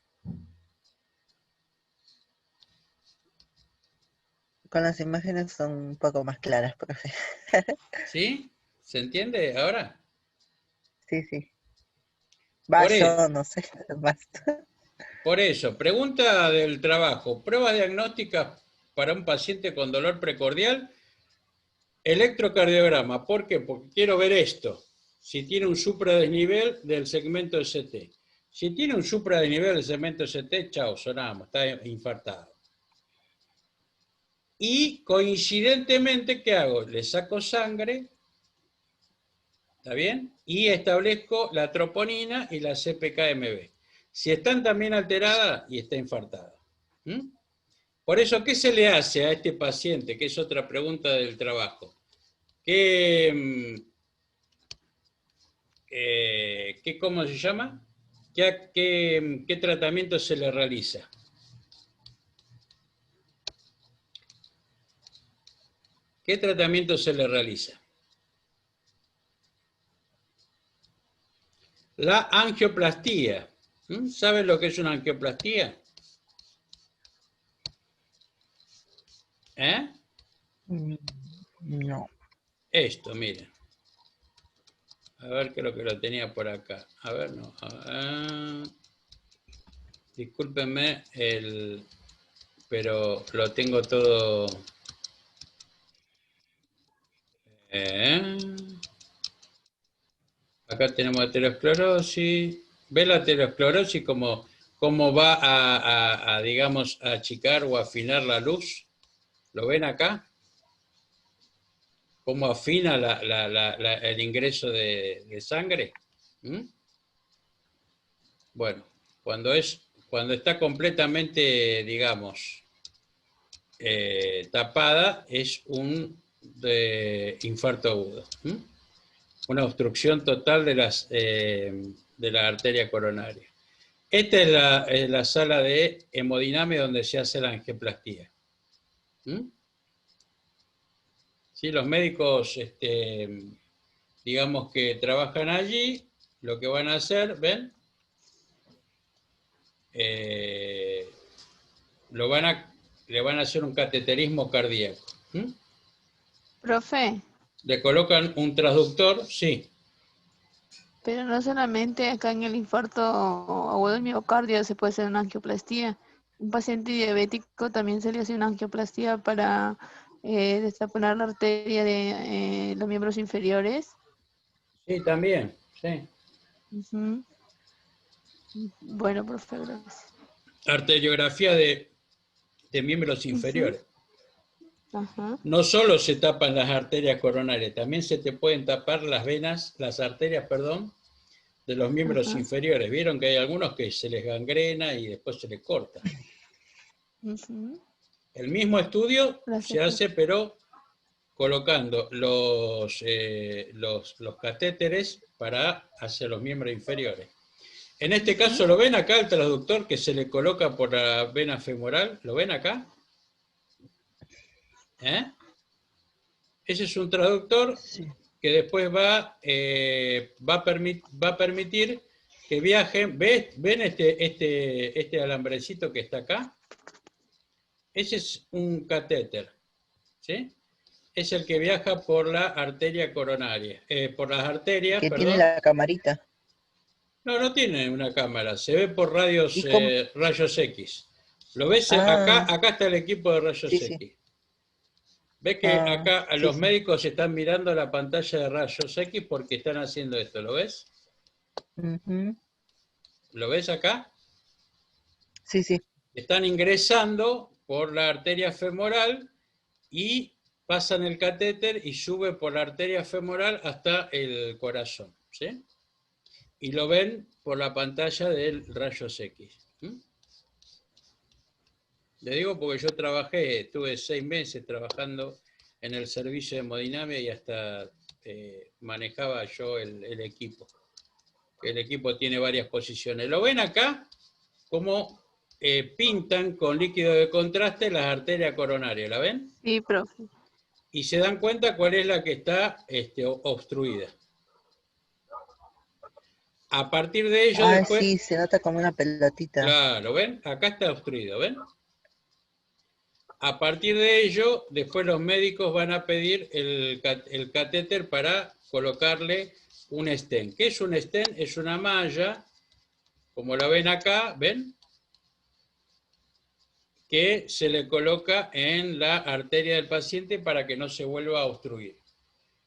Con las imágenes son un poco más claras, profe. ¿Sí? ¿Se entiende ahora? Sí, sí. Va, Por eso. yo no sé, basta. Por eso, pregunta del trabajo. Pruebas diagnósticas para un paciente con dolor precordial. Electrocardiograma. ¿Por qué? Porque quiero ver esto. Si tiene un supradesnivel del segmento ST. Si tiene un supradesnivel del segmento ST, chao, sonamos, está infartado. Y coincidentemente, ¿qué hago? Le saco sangre, ¿está bien? Y establezco la troponina y la CPK-MB. Si están también alteradas, y está infartada. Por eso, ¿qué se le hace a este paciente? Que es otra pregunta del trabajo. ¿Cómo se llama? ¿Qué tratamiento se le realiza? ¿Qué tratamiento se le realiza? La angioplastía. ¿Saben lo que es una angioplastía? No. Esto, miren. A ver qué es lo que lo tenía por acá. A ver, no. Discúlpenme, pero lo tengo todo... Acá tenemos aterosclerosis. ¿Ve la aterosclerosis cómo va digamos, a achicar o afinar la luz? ¿Lo ven acá? ¿Cómo afina el ingreso de sangre? Bueno, cuando está completamente, digamos, tapada, es un infarto agudo. Una obstrucción total de la arteria coronaria. Esta es la sala de hemodinamia donde se hace la angioplastía. ¿Sí? Los médicos, digamos que trabajan allí, lo que van a hacer, ¿ven? Le van a hacer un cateterismo cardíaco. Profe, Le colocan un transductor, sí. pero no solamente acá en el infarto agudo del miocardio se puede hacer una angioplastía. Un paciente diabético también se le hace una angioplastía para destaponar la arteria de los miembros inferiores. Sí, también, sí. Ujú. Bueno, profe, gracias. Arteriografía de miembros inferiores. Ajá. No solo se tapan las arterias coronarias, también se te pueden tapar las arterias, de los miembros inferiores. Vieron que hay algunos que se les gangrena y después se les corta. El mismo estudio se hace, pero colocando los catéteres hacia los miembros inferiores. En este caso, ¿lo ven acá el transductor que se le coloca por la vena femoral? ¿Lo ven acá? Ese es un transductor que después va a permitir que viajen. ¿Ven este alambrecito que está acá? Ese es un catéter, ¿sí? Es el que viaja por la arteria coronaria, por las arterias, Que perdón. tiene la camarita. No tiene una cámara, se ve por rayos X. ¿Lo ves? Ah. Acá está el equipo de rayos Sí, X. sí. Ves que Ah, acá sí, los sí. médicos están mirando la pantalla de rayos X porque están haciendo esto, ¿lo ves? Ujú. ¿Lo ves acá? Sí, sí. Están ingresando por la arteria femoral y pasan el catéter y sube por la arteria femoral hasta el corazón, ¿sí? Y lo ven por la pantalla del rayos X. Le digo porque yo estuve 6 meses trabajando en el servicio de hemodinamia y hasta manejaba yo el equipo. El equipo tiene varias posiciones. ¿Lo ven acá? Cómo pintan con líquido de contraste las arterias coronarias, ¿la ven? Sí, profe. Y se dan cuenta cuál es la que está obstruida. A partir de ello Ah, después, sí, se nota como una pelotita. claro, ¿ven? Acá está obstruido, ¿ven? A partir de ello, después los médicos van a pedir el catéter para colocarle un stent. ¿Qué es un stent? Es una malla, como la ven acá, ¿ven? Que se le coloca en la arteria del paciente para que no se vuelva a obstruir.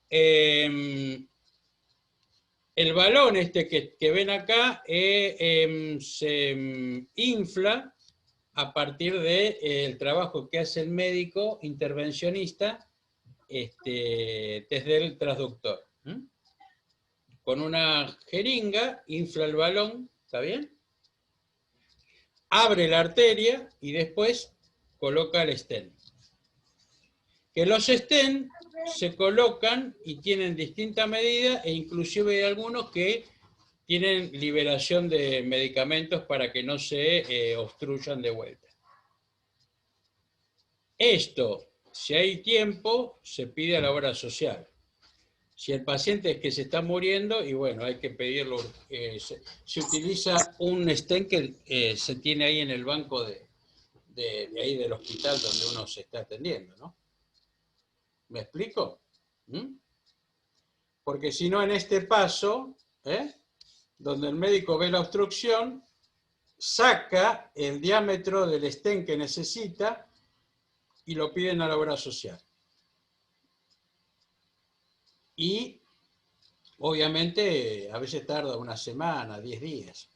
El balón este que ven acá se infla a partir del trabajo que hace el médico intervencionista desde el transductor. Con una jeringa infla el balón, ¿está bien? Abre la arteria y después coloca el stent. Que los stent se colocan y tienen distinta medida e inclusive hay algunos que tienen liberación de medicamentos para que no se obstruyan de vuelta. Esto, si hay tiempo, se pide a la obra social. Si el paciente es que se está muriendo, y bueno, hay que pedirlo, se utiliza un stent que se tiene ahí en el banco de ahí del hospital donde uno se está atendiendo, ¿no? ¿Me explico? Porque si no, en este paso, donde el médico ve la obstrucción, saca el diámetro del stent que necesita y lo piden a la obra social. Y obviamente a veces tarda una semana, 10 días.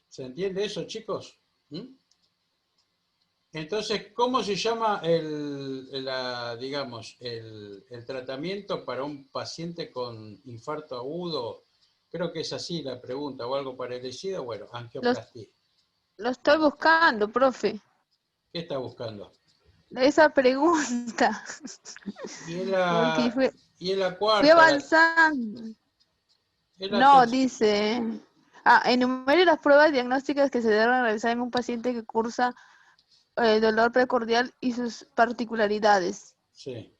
¿Se entiende eso, chicos? Entonces, ¿cómo se llama el tratamiento para un paciente con infarto agudo? Creo que es así la pregunta, o algo parecido. Bueno, angioplastía. Lo estoy buscando, profe. ¿Qué está buscando? Esa pregunta. Y es Porque la cuarta. fui avanzando. No, dice... enumere las pruebas diagnósticas que se deben realizar en un paciente que cursa dolor precordial y sus particularidades. Sí.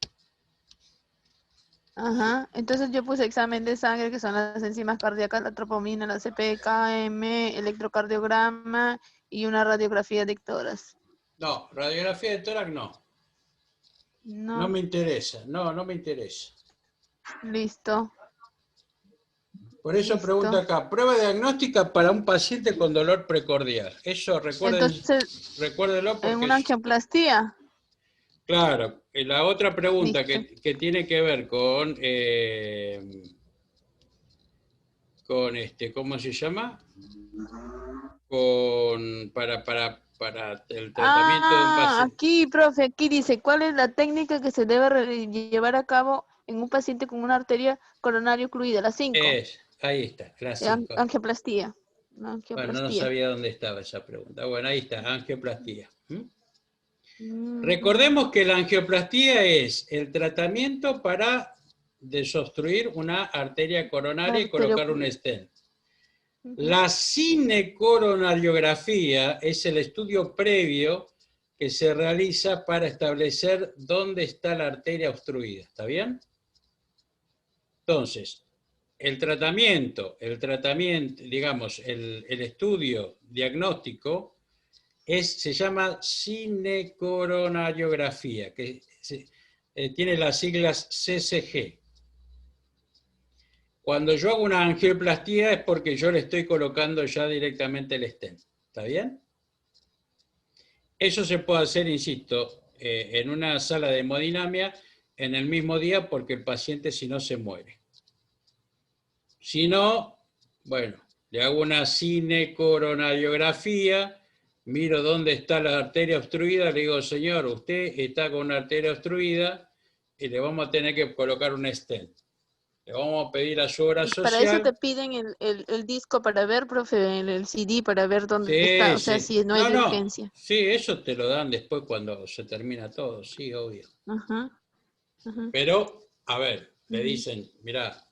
Ajá. Entonces yo puse examen de sangre, que son las enzimas cardíacas, la tropomina, la CPKM, electrocardiograma y una radiografía de tórax. No, radiografía de tórax no. No me interesa, no me interesa. Listo. Por eso Listo. pregunto acá, prueba diagnóstica para un paciente con dolor precordial. Eso recuérdenlo porque... ¿En una angioplastía? Claro, la otra pregunta Listo. que tiene que ver con ¿cómo se llama? Para el tratamiento de un paciente. Aquí, profe, aquí dice, ¿cuál es la técnica que se debe llevar a cabo en un paciente con una arteria coronaria ocluida? La 5. Ahí está, la 5. Angioplastía. Bueno, no sabía dónde estaba esa pregunta. Bueno, ahí está, angioplastía. Recordemos que la angioplastía es el tratamiento para desobstruir una arteria coronaria y colocar un stent. La cinecoronariografía es el estudio previo que se realiza para establecer dónde está la arteria obstruida. ¿Está bien? Entonces, el tratamiento, digamos, el estudio diagnóstico se llama cinecoronariografía, que tiene las siglas CCG. Cuando yo hago una angioplastía es porque yo le estoy colocando ya directamente el stent. ¿Está bien? Eso se puede hacer, insisto, en una sala de hemodinamia en el mismo día porque el paciente si no se muere. Si no, bueno, le hago una cinecoronariografía, miro dónde está la arteria obstruida, le digo, señor, usted está con una arteria obstruida y le vamos a tener que colocar un stent. Le vamos a pedir a su obra Y para eso te social. piden el disco para ver, profe, el CD para ver dónde Sí, está, o sea, sí. si no hay de No, urgencia. sí, eso te lo dan después cuando se termina todo, sí, obvio. Ajá, ajá. Pero, a ver, le Ujú. dicen, mirá,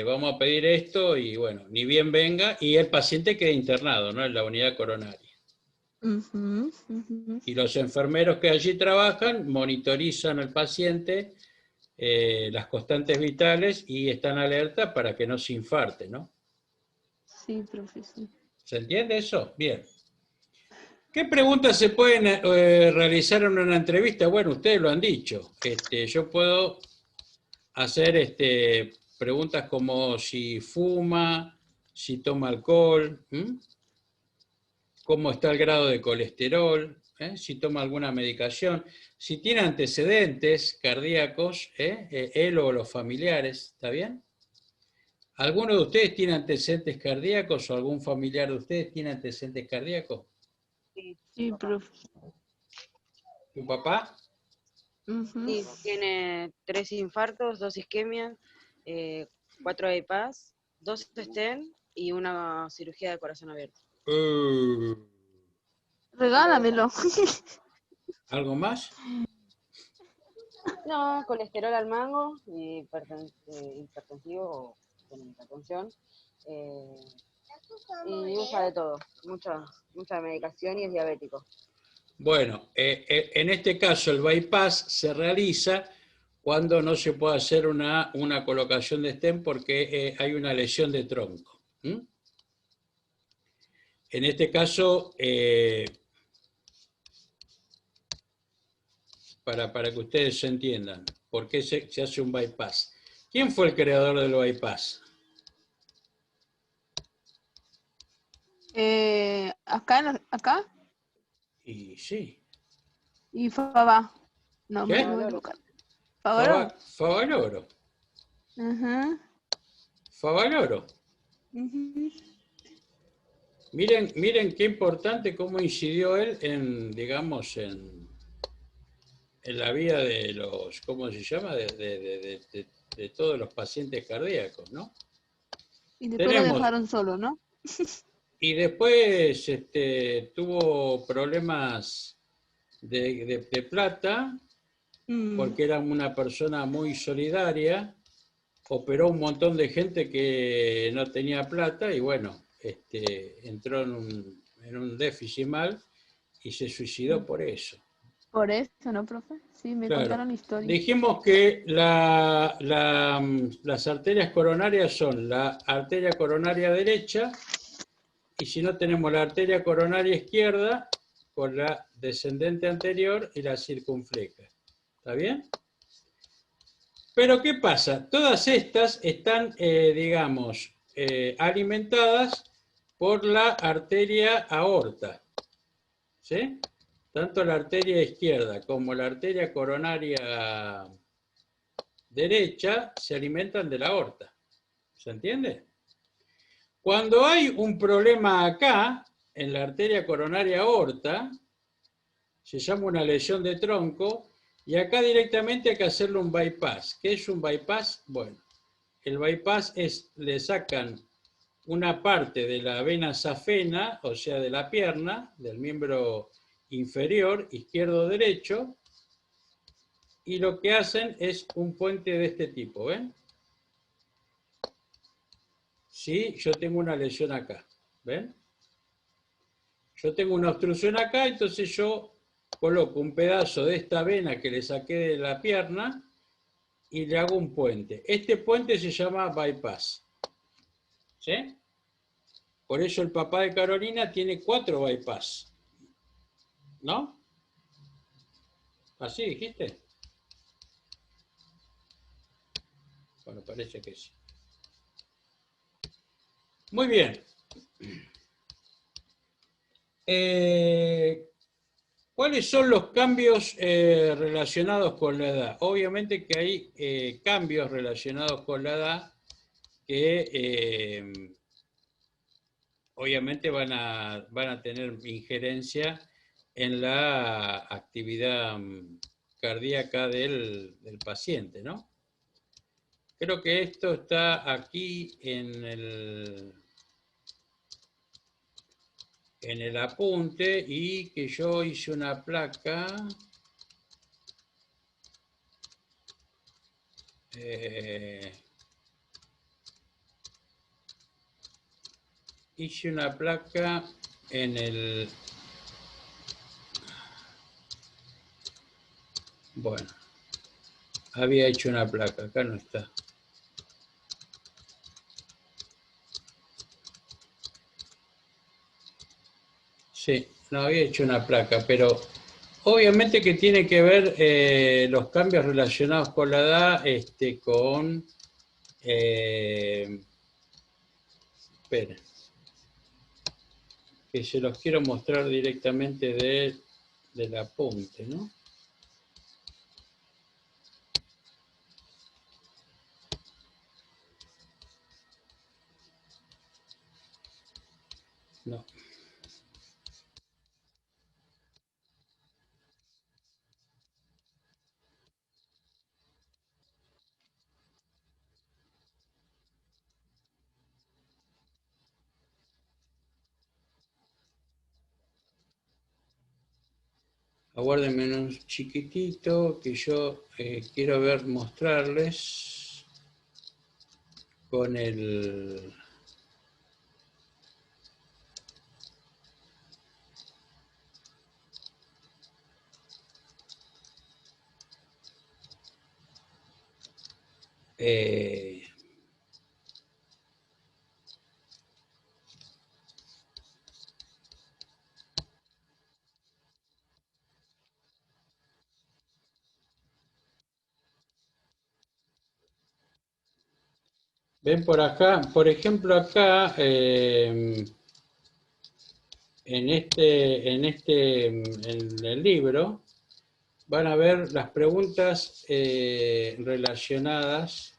vamos a pedir esto y bueno, ni bien venga, y el paciente queda internado, ¿no? En la unidad coronaria. Ujú, ujú. Y los enfermeros que allí trabajan monitorizan al paciente las constantes vitales y están alerta para que no se infarte, ¿no? Sí, profe, sí. ¿Se entiende eso? Bien. ¿Qué preguntas se pueden realizar en una entrevista? Bueno, ustedes lo han dicho. Yo puedo hacer preguntas como si fuma, si toma alcohol, cómo está el grado de colesterol, si toma alguna medicación, si tiene antecedentes cardíacos, él o los familiares, ¿está bien? ¿Alguno de ustedes tiene antecedentes cardíacos o algún familiar de ustedes tiene antecedentes cardíacos? Sí, Sí, papá. profe. ¿Tu papá? Ujú. Sí, tiene 3 infartos, 2 isquemias, 4 bypass, 2 stent y una cirugía de corazón abierto. Regálamelo. ¿Algo más? No, colesterol al mango, y hipertensivo, con hipertensión, y usa de todo, mucha medicación y es diabético. Bueno, en este caso el bypass se realiza cuando no se puede hacer una colocación de stent porque hay una lesión de tronco. En este caso, para que ustedes se entiendan, ¿por qué se hace un bypass? ¿Quién fue el creador del bypass? Acá Y sí. y Faba. No, ¿Qué? me voy a equivocar. Favarón. Favaloro. Ajá. Favaloro. Ujú. Miren qué importante cómo incidió él digamos, en la vida de los, ¿cómo se llama? De todos los pacientes cardíacos, ¿no? Y después lo Tenemos, dejaron solo, ¿no? y después tuvo problemas de plata, porque era una persona muy solidaria, operó un montón de gente que no tenía plata y bueno, entró en un déficit mal y se suicidó por eso. Por eso, ¿no, profe? Sí, me Claro. contaron la historia. Dijimos que las arterias coronarias son la arteria coronaria derecha y si no tenemos la arteria coronaria izquierda con la descendente anterior y la circunfleja. ¿Está bien? Pero ¿qué pasa? Todas estas están, digamos, alimentadas por la arteria aorta. ¿Sí? Tanto la arteria izquierda como la arteria coronaria derecha se alimentan de la aorta. ¿Se entiende? Cuando hay un problema acá, en la arteria coronaria aorta, se llama una lesión de tronco, y acá directamente hay que hacerle un bypass. ¿Qué es un bypass? Bueno, el bypass le sacan una parte de la vena safena, o sea, de la pierna, del miembro inferior, izquierdo-derecho, y lo que hacen es un puente de este tipo, ¿ven? Sí, yo tengo una lesión acá, ¿ven? Yo tengo una obstrucción acá, entonces yo coloco un pedazo de esta vena que le saqué de la pierna y le hago un puente. Este puente se llama bypass, ¿sí? Por eso el papá de Carolina tiene 4 bypass, ¿no? ¿Así dijiste? Bueno, parece que sí. Muy bien. ¿Cuáles son los cambios relacionados con la edad? Obviamente que hay cambios relacionados con la edad que obviamente van a tener injerencia en la actividad cardíaca del paciente, ¿no? Creo que esto está aquí en el apunte y que yo hice una placa. Hice una placa en el... Bueno, había hecho una placa, acá no está. Sí, no había hecho una placa, pero obviamente que tiene que ver los cambios relacionados con la edad, con... esperen, que se los quiero mostrar directamente del apunte, ¿no? No. Aguárdenme un chiquitito que yo quiero mostrarles con el... ven por acá, por ejemplo acá, en el libro, van a ver las preguntas relacionadas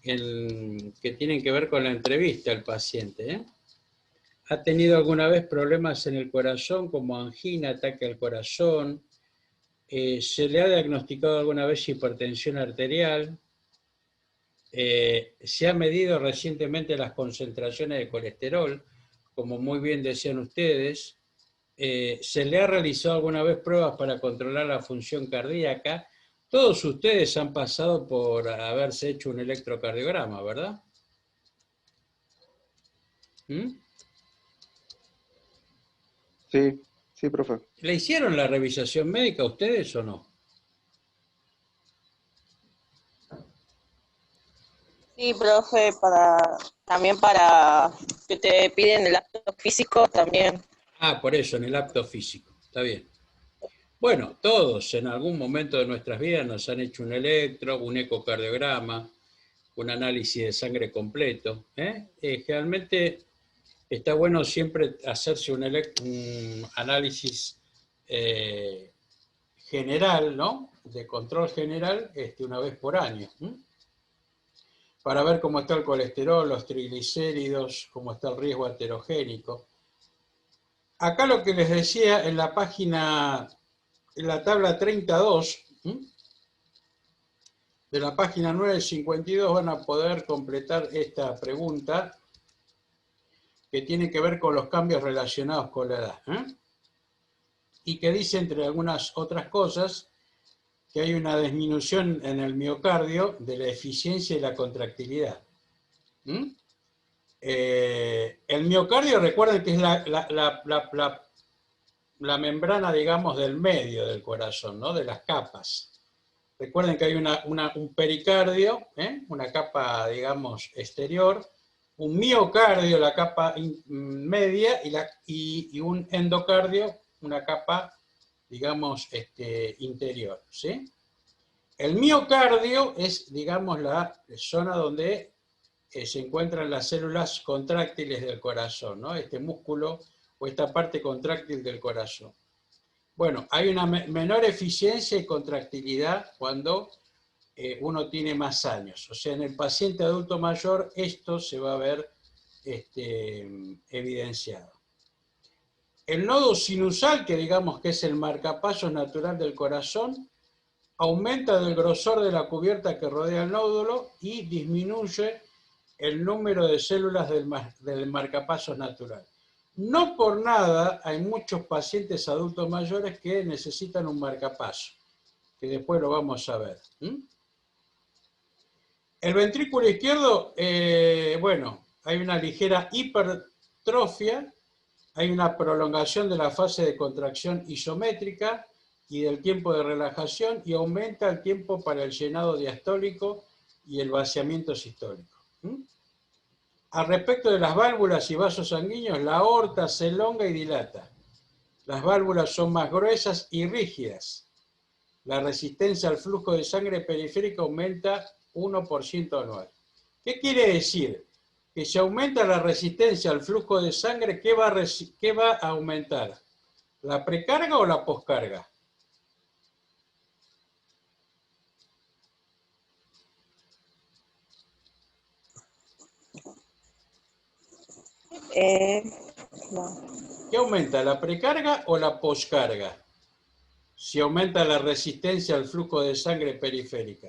que tienen que ver con la entrevista al paciente, ¿eh? ¿Ha tenido alguna vez problemas en el corazón como angina, ataque al corazón? ¿Se le ha diagnosticado alguna vez hipertensión arterial? ¿Se ha medido recientemente las concentraciones de colesterol? Como muy bien decían ustedes. ¿Se le ha realizado alguna vez pruebas para controlar la función cardíaca? Todos ustedes han pasado por haberse hecho un electrocardiograma, ¿verdad? ¿Mm? Sí, sí, profe. ¿Le hicieron la revisación médica a ustedes o no? Sí, profe, también para que te piden el acto físico también. Ah, por eso, en el acto físico. Está bien. Bueno, todos en algún momento de nuestras vidas nos han hecho un electro, un ecocardiograma, un análisis de sangre completo. Generalmente está bueno siempre hacerse un análisis general, ¿no? De control general, una vez por año. Para ver cómo está el colesterol, los triglicéridos, cómo está el riesgo aterogénico. Acá lo que les decía en la página, en la tabla 32, de la página 952 van a poder completar esta pregunta que tiene que ver con los cambios relacionados con la edad. Y que dice, entre algunas otras cosas, que hay una disminución en el miocardio de la eficiencia y la contractilidad. El miocardio, recuerden que es la membrana, digamos, del medio del corazón, ¿no? De las capas. Recuerden que hay un pericardio, una capa, digamos, exterior, un miocardio, la capa media, y un endocardio, una capa, digamos, interior, ¿sí? El miocardio es, digamos, la zona donde se encuentran las células contráctiles del corazón, ¿no? Este músculo o esta parte contráctil del corazón. Bueno, hay una menor eficiencia y contractilidad cuando uno tiene más años. O sea, en el paciente adulto mayor esto se va a ver evidenciado. El nodo sinusal, que digamos que es el marcapasos natural del corazón, aumenta del grosor de la cubierta que rodea el nódulo y disminuye el número de células del marcapasos natural. No por nada hay muchos pacientes adultos mayores que necesitan un marcapaso, que después lo vamos a ver. El ventrículo izquierdo, bueno, hay una ligera hipertrofia, hay una prolongación de la fase de contracción isométrica y del tiempo de relajación, y aumenta el tiempo para el llenado diastólico y el vaciamiento sistólico. Al respecto de las válvulas y vasos sanguíneos, la aorta se elonga y dilata. Las válvulas son más gruesas y rígidas. La resistencia al flujo de sangre periférica aumenta 1% anual. ¿Qué quiere decir? Que si aumenta la resistencia al flujo de sangre, ¿qué va a aumentar? ¿La precarga o la poscarga? No. ¿Qué aumenta, la precarga o la poscarga? Si aumenta la resistencia al flujo de sangre periférica.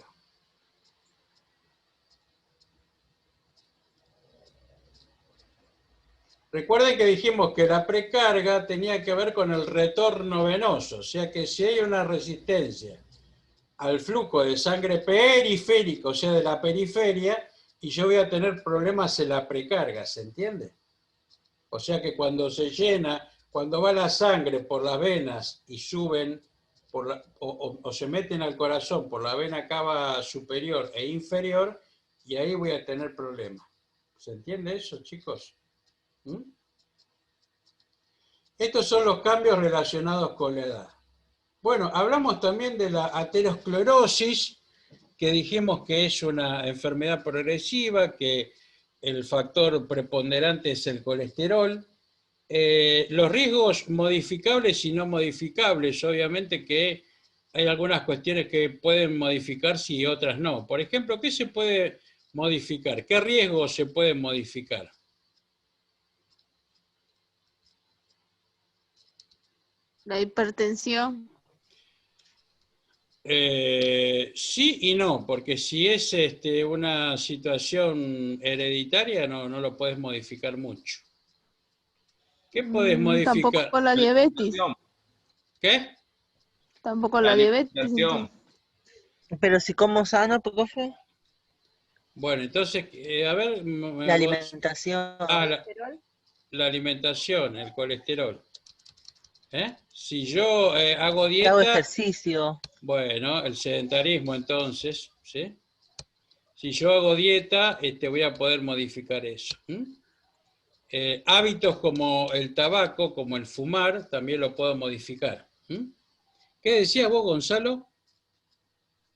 Recuerden que dijimos que la precarga tenía que ver con el retorno venoso, o sea que si hay una resistencia al flujo de sangre periférico, o sea de la periferia, y yo voy a tener problemas en la precarga, ¿se entiende? O sea que cuando se llena, cuando va la sangre por las venas y suben, o se meten al corazón por la vena cava superior e inferior, y ahí voy a tener problemas. ¿Se entiende eso, chicos? Estos son los cambios relacionados con la edad. Bueno, hablamos también de la aterosclerosis, que dijimos que es una enfermedad progresiva, que el factor preponderante es el colesterol. Los riesgos modificables y no modificables, obviamente que hay algunas cuestiones que pueden modificarse y otras no. Por ejemplo, ¿qué se puede modificar? ¿Qué riesgos se pueden modificar? La hipertensión. Sí y no, porque si es una situación hereditaria no lo puedes modificar mucho. ¿Qué puedes modificar? Tampoco la diabetes. ¿Qué? Tampoco la diabetes. alimentación. Pero si como sano, profe, Bueno, entonces, a ver... la alimentación. La alimentación, el colesterol. Si yo hago dieta... Hago ejercicio. Bueno, el sedentarismo entonces, ¿sí? Si yo hago dieta, voy a poder modificar eso. Hábitos como el tabaco, como el fumar, también lo puedo modificar. ¿Qué decías vos, Gonzalo?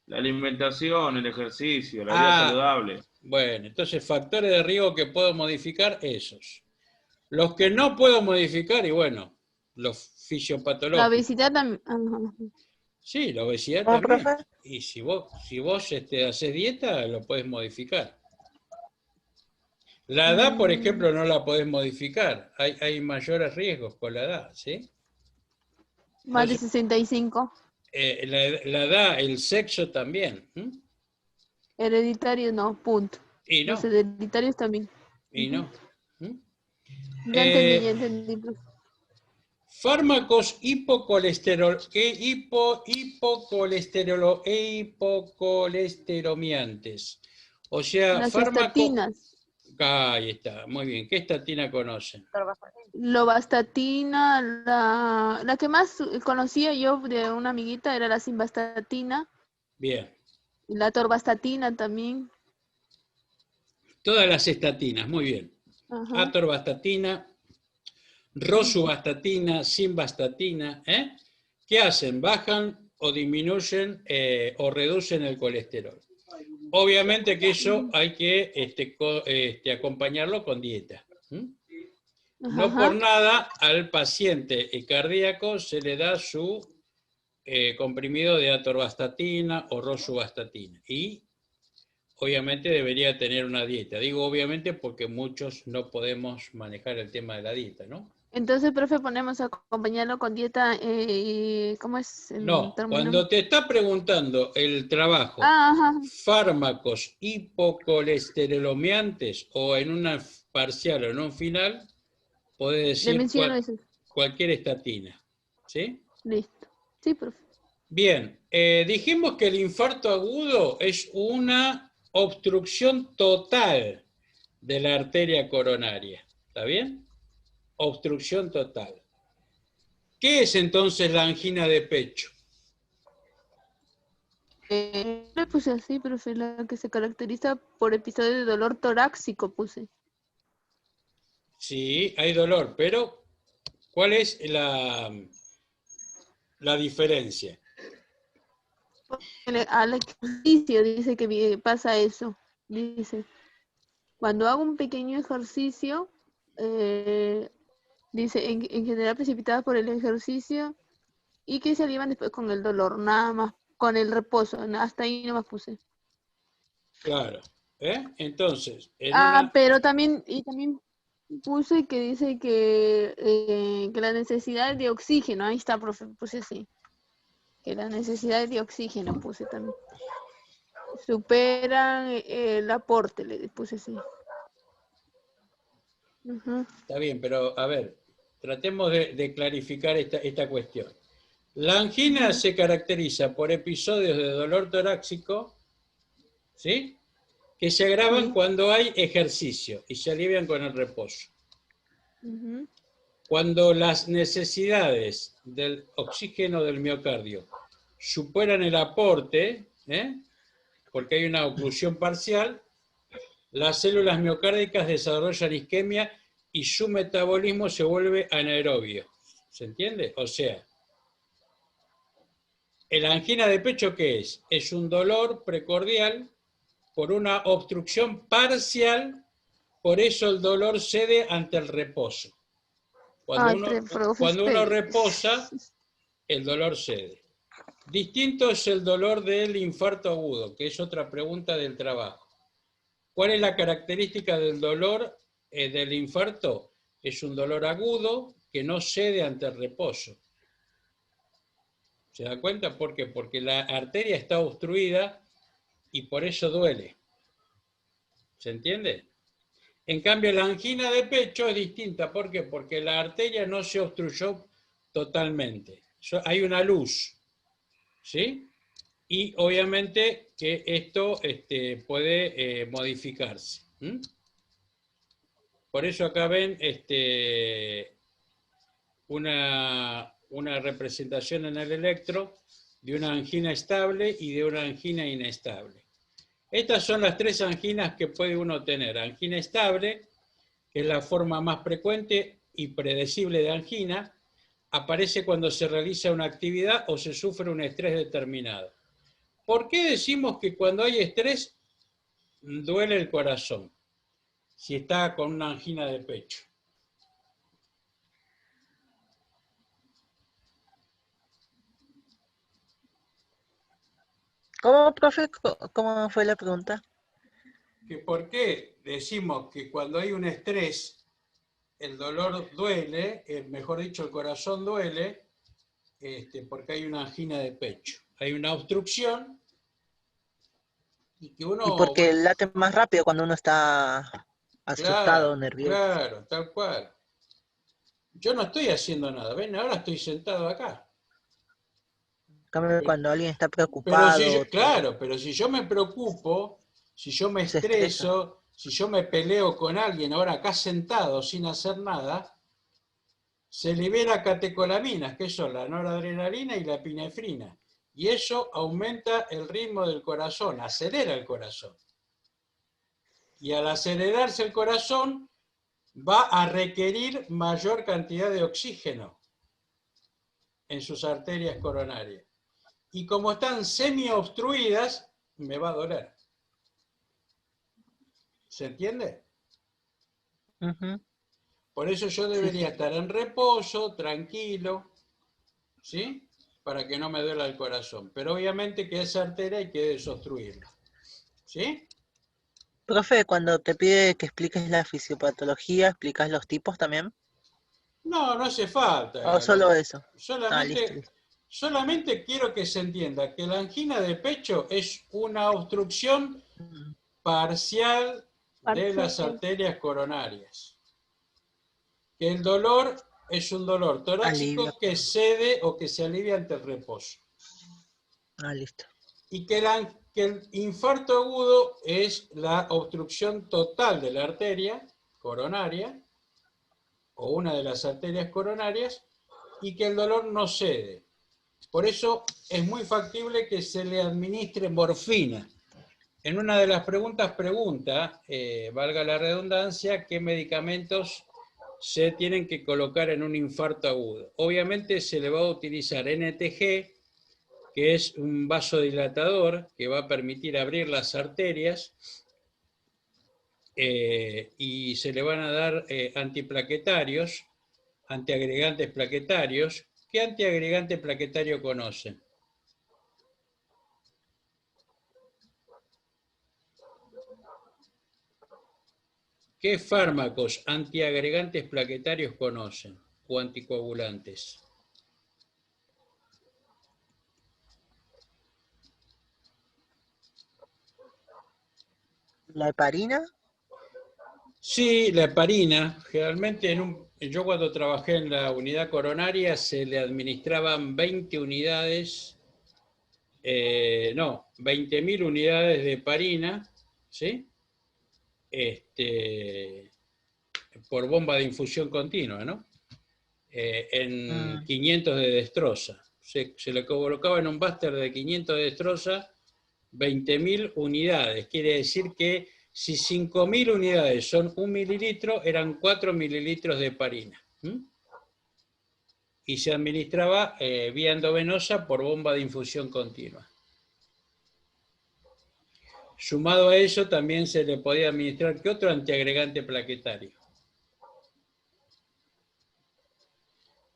La alimentación, el ejercicio, la vida saludable. Bueno, entonces factores de riesgo que puedo modificar, esos. Los que no puedo modificar, y bueno, los fisiopatológicos. La obesidad también. Sí, la obesidad ¿No, también. profe? Y si vos haces dieta, lo podés modificar. La edad, por ejemplo, no la podés modificar. Hay mayores riesgos con la edad, ¿sí? Más de 65. La edad, el sexo también. Hereditario no, punto. Y no. Los hereditarios también. Y no. Ya entendí. Fármacos hipocolesteromiantes. O sea, Las fármacos... estatinas. Ahí está, muy bien. ¿Qué estatina conocen? Lovastatina, la que más conocía yo de una amiguita era la simvastatina. Bien. Y la torvastatina también. Todas las estatinas, muy bien. Ajá. Atorvastatina, rosuvastatina, simvastatina, ¿qué hacen? Bajan o disminuyen o reducen el colesterol. Obviamente que eso hay que acompañarlo con dieta. No Ajá. por nada al paciente cardíaco se le da su comprimido de atorvastatina o rosuvastatina. Y obviamente debería tener una dieta. Digo obviamente porque muchos no podemos manejar el tema de la dieta, ¿no? Entonces, profe, ponemos a acompañarlo con dieta, ¿cómo es en No, términos? cuando te está preguntando el trabajo, Ah, ajá. fármacos hipocolesteroleantes o en una parcial o en un final, puede Le decir menciono eso. cualquier estatina. ¿Sí? Listo. Sí, profe. Bien, dijimos que el infarto agudo es una obstrucción total de la arteria coronaria. ¿Está bien? Obstrucción total. ¿Qué es entonces la angina de pecho? Le puse así, profe, la que se caracteriza por episodios de dolor torácico, puse. Sí, hay dolor, pero ¿cuál es la diferencia? Al ejercicio dice que pasa eso. Dice, cuando hago un pequeño ejercicio, dice, en general precipitada por el ejercicio y que se alivan después con el dolor, nada más, con el reposo, hasta ahí nomás puse. Claro. Entonces, Pero también puse que dice que la necesidad de oxígeno, ahí está, profe, puse así, que la necesidad de oxígeno puse también. Superan el aporte, le puse así. Ujú. Está bien, pero a ver, tratemos de clarificar esta cuestión. La angina se caracteriza por episodios de dolor torácico, ¿sí? Que se agravan Sí. cuando hay ejercicio y se alivian con el reposo. Ujú. Cuando las necesidades del oxígeno del miocardio superan el aporte, porque hay una oclusión parcial, las células miocárdicas desarrollan isquemia y su metabolismo se vuelve anaerobio. ¿Se entiende? O sea, ¿la angina de pecho qué es? Es un dolor precordial por una obstrucción parcial, por eso el dolor cede ante el reposo. Ay, profe, Cuando uno espere. reposa, el dolor cede. Distinto es el dolor del infarto agudo, que es otra pregunta del trabajo. ¿Cuál es la característica del dolor del infarto? Es un dolor agudo que no cede ante el reposo. ¿Se da cuenta? ¿Por qué? Porque la arteria está obstruida y por eso duele. ¿Se entiende? En cambio, la angina de pecho es distinta. ¿Por qué? Porque la arteria no se obstruyó totalmente. Hay una luz, ¿sí? Y obviamente que esto puede modificarse. Por eso acá ven una representación en el electro de una angina estable y de una angina inestable. Estas son las tres anginas que puede uno tener. Angina estable, que es la forma más frecuente y predecible de angina, aparece cuando se realiza una actividad o se sufre un estrés determinado. ¿Por qué decimos que cuando hay estrés duele el corazón? Si está con una angina de pecho. ¿Cómo, profe? ¿Cómo fue la pregunta? ¿Por qué decimos que cuando hay un estrés el dolor duele, mejor dicho, el corazón duele, porque hay una angina de pecho? Hay una obstrucción y que uno... Y porque late más rápido cuando uno está asustado o nervioso. Claro, tal cual. Yo no estoy haciendo nada, ¿ven? Ahora estoy sentado acá. En cambio, cuando alguien está Pero preocupado, claro, pero si yo me preocupo, si yo me se estresa. estreso, si yo me peleo con alguien ahora acá sentado sin hacer nada, se libera catecolaminas, que son la noradrenalina y la epinefrina. Y eso aumenta el ritmo del corazón, acelera el corazón. Y al acelerarse el corazón, va a requerir mayor cantidad de oxígeno en sus arterias coronarias. Y como están semi-obstruidas, me va a doler. ¿Se entiende? Uh-huh. Por eso yo debería estar en reposo, tranquilo, ¿sí? Para que no me duela el corazón. Pero obviamente que esa arteria hay que desobstruirla, ¿sí? Profe, cuando te pide que expliques la fisiopatología, ¿explicas los tipos también? No, no hace falta. ¿O solo eso? Listo, Solamente, listo. solamente quiero que se entienda que la angina de pecho es una obstrucción parcial de las Parcial. arterias coronarias. Que el dolor es un dolor torácico Alivio. que cede o que se alivia ante el reposo. Listo. Y que el infarto agudo es la obstrucción total de la arteria coronaria o una de las arterias coronarias y que el dolor no cede. Por eso es muy factible que se le administre morfina. En una de las preguntas pregunta, valga la redundancia, qué medicamentos se tienen que colocar en un infarto agudo. Obviamente se le va a utilizar NTG, que es un vasodilatador que va a permitir abrir las arterias, y se le van a dar antiplaquetarios, antiagregantes plaquetarios. ¿Qué antiagregante plaquetario conocen? ¿Qué fármacos antiagregantes plaquetarios conocen o anticoagulantes? ¿La heparina? Sí, la heparina. Generalmente yo cuando trabajé en la unidad coronaria se le administraban 20 unidades, 20.000 unidades de heparina, ¿sí? Por bomba de infusión continua, ¿no? En 500 de destroza. Se le colocaba en un báster de 500 de destroza 20.000 unidades. Quiere decir que si 5.000 unidades son 1 mililitro, eran 4 mililitros de heparina. Y se administraba vía endovenosa por bomba de infusión continua. Sumado a eso, también se le podía administrar, ¿qué otro antiagregante plaquetario?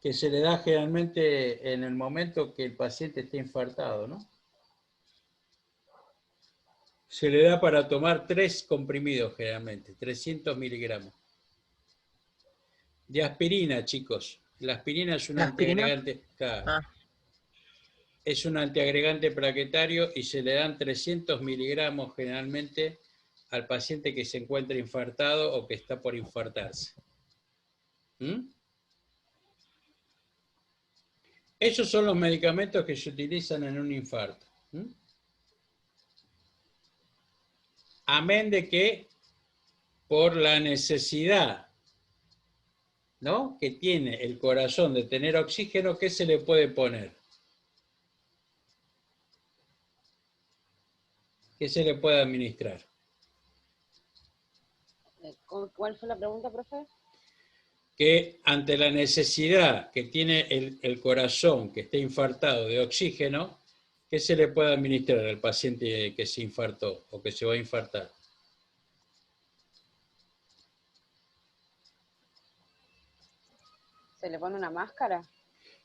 Que se le da generalmente en el momento que el paciente está infartado, ¿no? Se le da para tomar 3 comprimidos generalmente, 300 miligramos. De aspirina, chicos. La aspirina es un ¿La aspirina? antiagregante, claro, es un antiagregante plaquetario y se le dan 300 miligramos generalmente al paciente que se encuentra infartado o que está por infartarse. Esos son los medicamentos que se utilizan en un infarto. Amén de que por la necesidad, ¿no?, que tiene el corazón de tener oxígeno, ¿qué se le puede poner? ¿Qué se le puede administrar? ¿Cuál fue la pregunta, profe? Que ante la necesidad que tiene el corazón que está infartado de oxígeno, ¿qué se le puede administrar al paciente que se infartó o que se va a infartar? ¿Se le pone una máscara?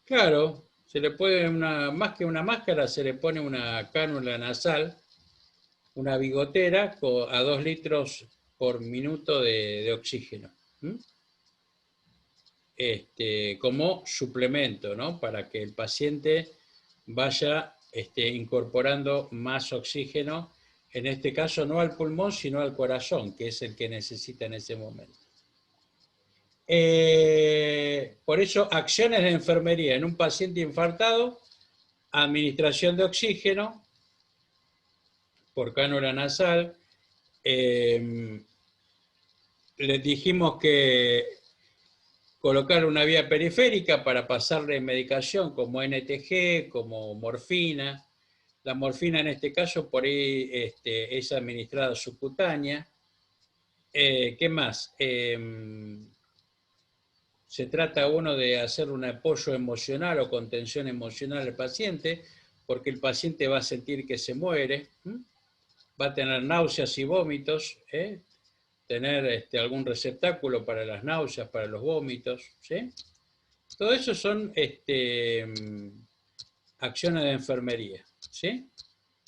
Claro, se le puede, más que una máscara, se le pone una cánula nasal, una bigotera a 2 litros por minuto de oxígeno. Como suplemento, ¿no?, para que el paciente vaya incorporando más oxígeno, en este caso no al pulmón, sino al corazón, que es el que necesita en ese momento. Por eso, acciones de enfermería en un paciente infartado: administración de oxígeno por cánula nasal. Les dijimos que colocar una vía periférica para pasarle medicación como NTG, como morfina. La morfina en este caso por ahí es administrada subcutánea. ¿Qué más? Se trata uno de hacer un apoyo emocional o contención emocional al paciente, porque el paciente va a sentir que se muere, va a tener náuseas y vómitos, tener algún receptáculo para las náuseas, para los vómitos, ¿sí? Todo eso son acciones de enfermería, ¿sí?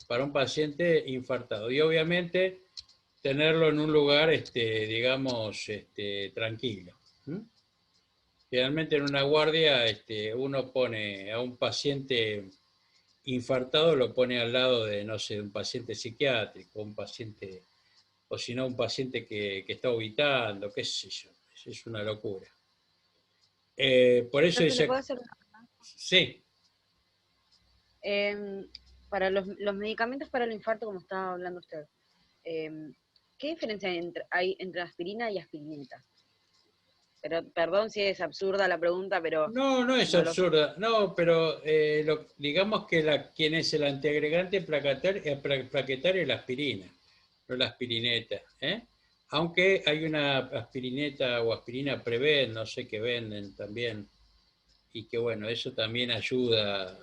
Para un paciente infartado. Y obviamente tenerlo en un lugar, digamos, tranquilo. Generalmente en una guardia uno pone a un paciente infartado, lo pone al lado de, no sé, un paciente psiquiátrico, un paciente, o si no, un paciente que está orbitando, qué sé yo. Es una locura. Por eso Profe, ¿le dice... puedo hacer Sí. para los medicamentos para el infarto, como estaba hablando usted, ¿qué diferencia hay entre aspirina y aspirineta? Pero, perdón si es absurda la pregunta, pero... No, no es absurda. No, pero digamos que quien es el antiagregante plaquetario es la aspirina, no la aspirineta. Aunque hay una aspirineta o aspirina Prevent, no sé, que venden también, y que bueno, eso también ayuda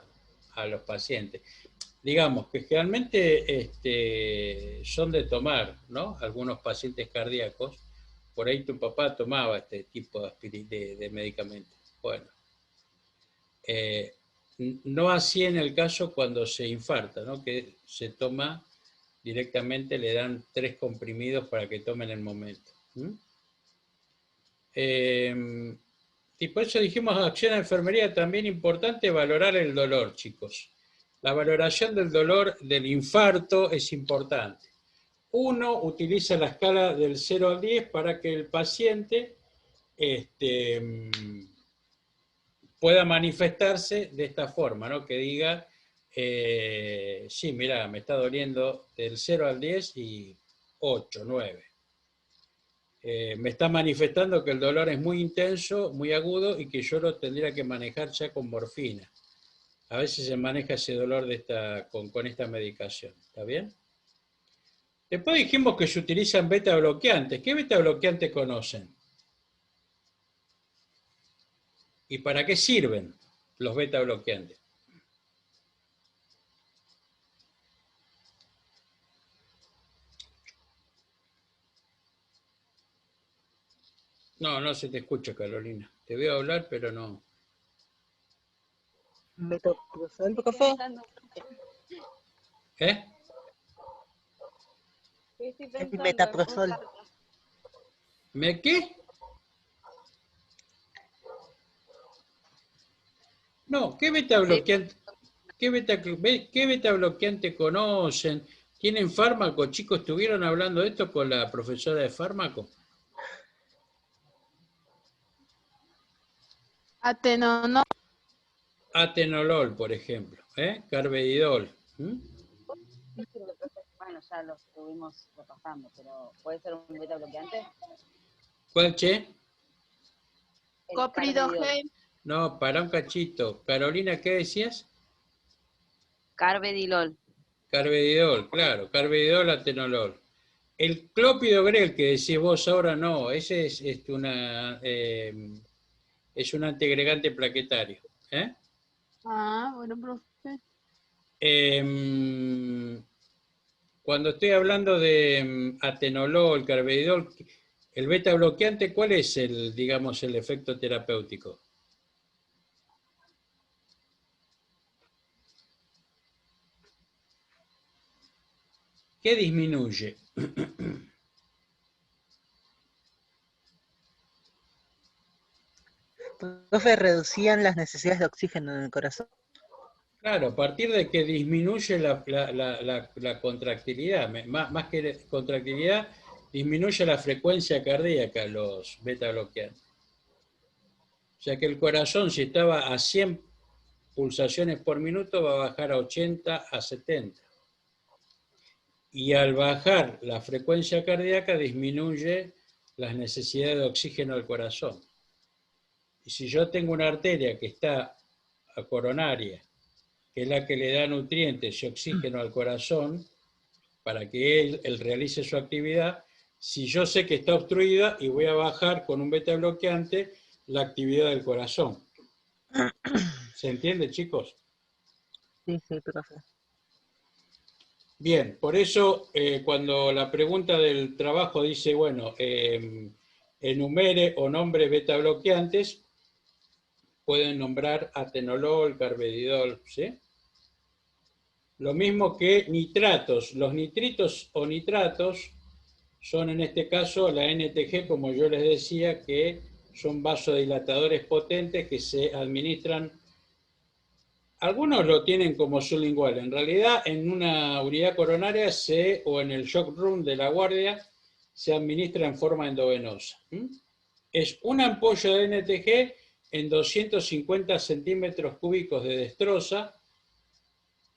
a los pacientes. Digamos que generalmente son de tomar, ¿no? Algunos pacientes cardíacos. Por ahí tu papá tomaba este tipo de medicamentos. Bueno, no así en el caso cuando se infarta, ¿no? Que se toma directamente, le dan 3 comprimidos para que tomen en el momento. Y por eso dijimos, acción de enfermería también importante, valorar el dolor, chicos. La valoración del dolor del infarto es importante. Uno utiliza la escala del 0 al 10 para que el paciente pueda manifestarse de esta forma, ¿no? Que diga, sí, mira, me está doliendo del 0 al 10 y 8, 9. Me está manifestando que el dolor es muy intenso, muy agudo y que yo lo tendría que manejar ya con morfina. A veces se maneja ese dolor con esta medicación, ¿está bien? Después dijimos que se utilizan beta bloqueantes. ¿Qué beta bloqueantes conocen? ¿Y para qué sirven los beta bloqueantes? No, no se te escucha, Carolina. Te veo hablar, pero no. ¿Metoprolol, profe? ¿Eh? Estoy El pensando metaprolol. ¿Me qué? No, ¿qué beta bloqueante? ¿Qué beta bloqueante conocen? ¿Tienen fármaco? Chicos, ¿estuvieron hablando de esto con la profesora de fármaco? Atenolol. Atenolol, por ejemplo, carvedilol. Bueno, ya lo estuvimos repasando, pero ¿puede ser un beta bloqueante? ¿Cuál, che? El Copridogel. No, para un cachito. Carolina, ¿qué decías? Carvedilol. Carvedilol, claro, carvedilol, atenolol. El clopidogrel que decís vos ahora no, ese es un antiagregante plaquetario. Bueno, profe. Cuando estoy hablando de atenolol, carvedilol, el beta bloqueante, ¿cuál es digamos, el efecto terapéutico? ¿Qué disminuye? Profe, reducían las necesidades de oxígeno en el corazón. Claro, a partir de que disminuye la contractilidad, más que contractilidad, disminuye la frecuencia cardíaca los beta bloqueantes. O sea que el corazón, si estaba a 100 pulsaciones por minuto, va a bajar a 80, a 70. Y al bajar la frecuencia cardíaca, disminuye las necesidades de oxígeno del corazón. Y si yo tengo una arteria que está coronaria, que es la que le da nutrientes y oxígeno al corazón, para que él realice su actividad, si yo sé que está obstruida y voy a bajar con un beta bloqueante la actividad del corazón. ¿Se entiende, chicos? Sí, profe. Bien, por eso cuando la pregunta del trabajo dice, bueno, enumere o nombre beta bloqueantes, pueden nombrar atenolol, carvedilol, ¿sí? Lo mismo que nitratos. Los nitritos o nitratos son en este caso la NTG, como yo les decía, que son vasodilatadores potentes que se administran. Algunos lo tienen como sublingual. En realidad, en una unidad coronaria o en el shock room de la guardia se administra en forma endovenosa. Es una ampolla de NTG en 250 centímetros cúbicos de destroza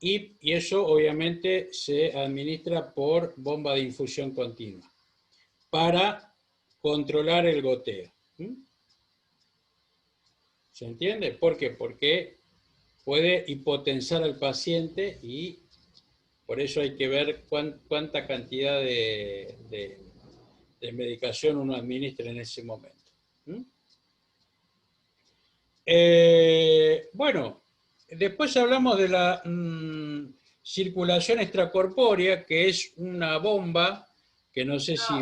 y eso obviamente se administra por bomba de infusión continua para controlar el goteo. ¿Se entiende? ¿Por qué? Porque puede hipotensar al paciente y por eso hay que ver cuánta cantidad de medicación uno administra en ese momento. Bueno, después hablamos de la circulación extracorpórea, que es una bomba, que no sé si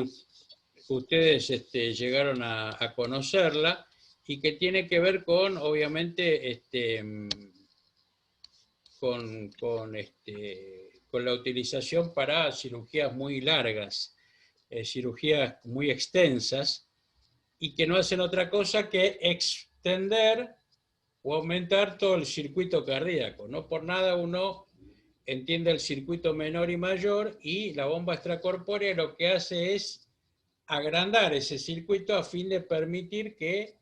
ustedes llegaron a conocerla, y que tiene que ver con, obviamente, con la utilización para cirugías muy largas, cirugías muy extensas, y que no hacen otra cosa que extender o aumentar todo el circuito cardíaco. No por nada uno entiende el circuito menor y mayor, y la bomba extracorpórea lo que hace es agrandar ese circuito a fin de permitir que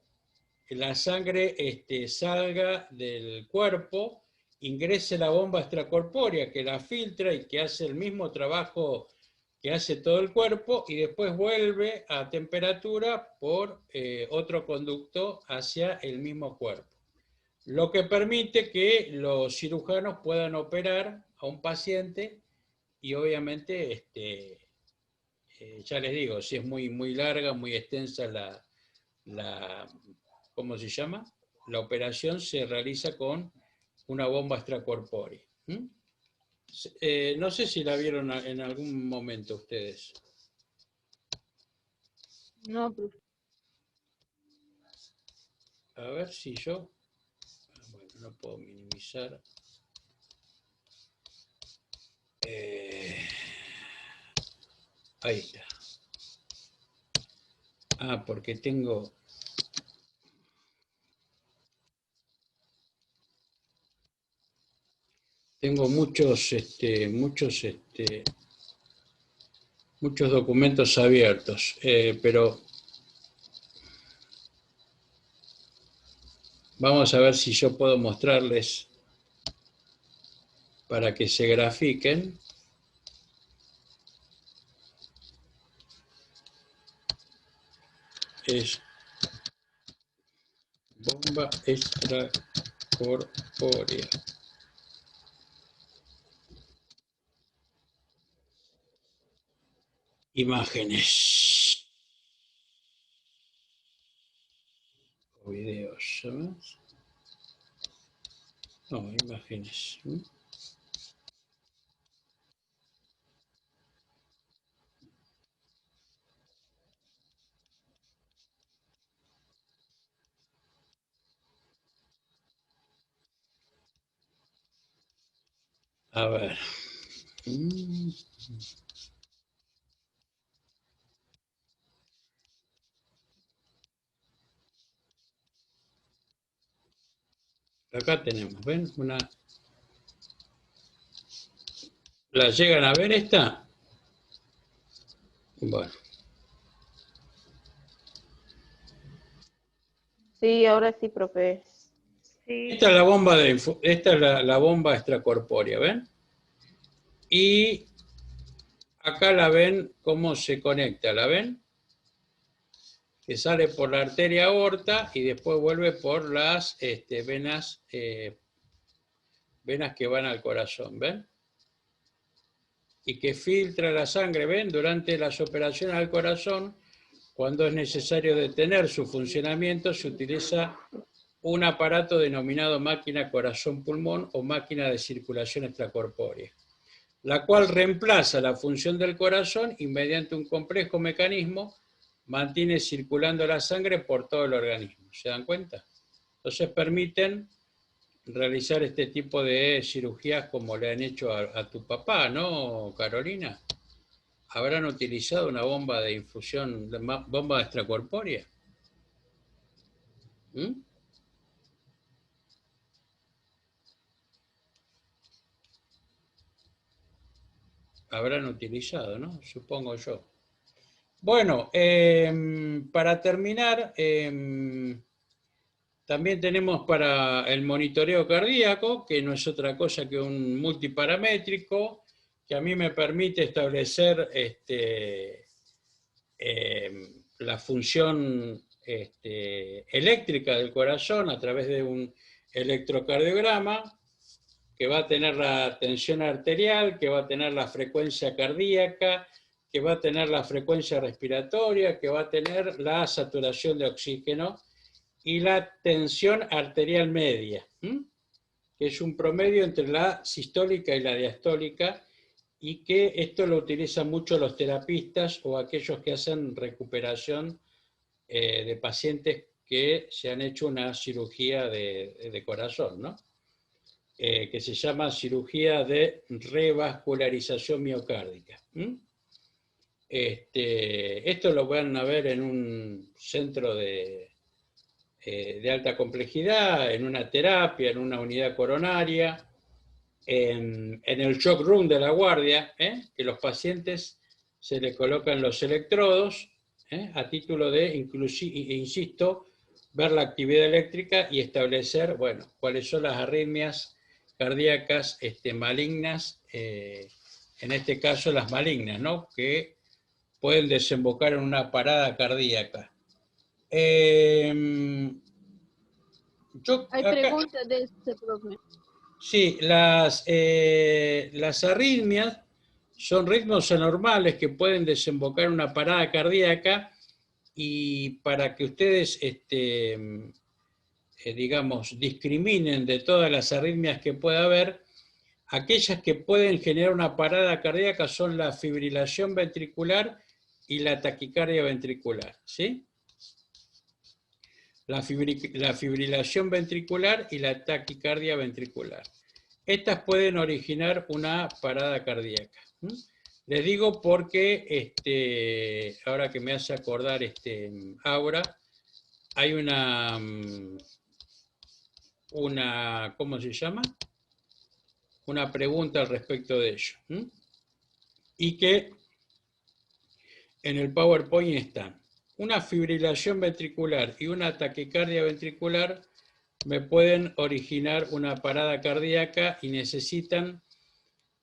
la sangre salga del cuerpo, ingrese la bomba extracorpórea que la filtra y que hace el mismo trabajo que hace todo el cuerpo, y después vuelve a temperatura por otro conducto hacia el mismo cuerpo. Lo que permite que los cirujanos puedan operar a un paciente y obviamente, ya les digo, si es muy, muy larga, muy extensa ¿cómo se llama? La operación se realiza con una bomba extracorpórea. No sé si la vieron en algún momento ustedes. No, profe. A ver si yo... Bueno, no puedo minimizar. Ahí está. Ah, porque tengo... Tengo muchos documentos abiertos, pero vamos a ver si yo puedo mostrarles para que se grafiquen. Es bomba extracorpórea. Imágenes. O videos, ¿sabes? No, imágenes. A ver. Acá tenemos, ¿ven? ¿La llegan a ver esta? Bueno. Sí, ahora sí, profe. Sí. Esta es la bomba extracorpórea, ¿ven? Y acá la ven cómo se conecta, ¿la ven? Que sale por la arteria aorta y después vuelve por las venas que van al corazón, ¿ven? Y que filtra la sangre, ¿ven? Durante las operaciones al corazón, cuando es necesario detener su funcionamiento, se utiliza un aparato denominado máquina corazón-pulmón o máquina de circulación extracorpórea. la cual reemplaza la función del corazón y mediante un complejo mecanismo mantiene circulando la sangre por todo el organismo. ¿Se dan cuenta? Entonces permiten realizar este tipo de cirugías como le han hecho a tu papá, ¿no, Carolina? ¿Habrán utilizado una bomba de infusión, bomba extracorpórea? ¿Mm? Habrán utilizado, ¿no? Supongo yo. Bueno, para terminar, también tenemos para el monitoreo cardíaco, que no es otra cosa que un multiparamétrico, que a mí me permite establecer la función eléctrica del corazón a través de un electrocardiograma, que va a tener la tensión arterial, que va a tener la frecuencia cardíaca, que va a tener la frecuencia respiratoria, que va a tener la saturación de oxígeno y la tensión arterial media, que es un promedio entre la sistólica y la diastólica, y que esto lo utilizan mucho los terapistas o aquellos que hacen recuperación de pacientes que se han hecho una cirugía de corazón, ¿no? Que se llama cirugía de revascularización miocárdica. Esto lo van a ver en un centro de alta complejidad, en una terapia, en una unidad coronaria, en el shock room de la guardia, que los pacientes se les colocan los electrodos, a título de, insisto, ver la actividad eléctrica y establecer, bueno, cuáles son las arritmias cardíacas malignas, en este caso las malignas, ¿no? Que pueden desembocar en una parada cardíaca. Hay preguntas de este profe. Sí, las arritmias son ritmos anormales que pueden desembocar en una parada cardíaca, y para que ustedes, digamos, discriminen de todas las arritmias que pueda haber, aquellas que pueden generar una parada cardíaca son la fibrilación ventricular y la taquicardia ventricular, ¿sí? La fibrilación ventricular y la taquicardia ventricular. Estas pueden originar una parada cardíaca. Les digo porque, ahora que me hace acordar Aura, hay una, ¿cómo se llama? Una pregunta al respecto de ello. Y que en el PowerPoint están. Una fibrilación ventricular y una taquicardia ventricular me pueden originar una parada cardíaca y necesitan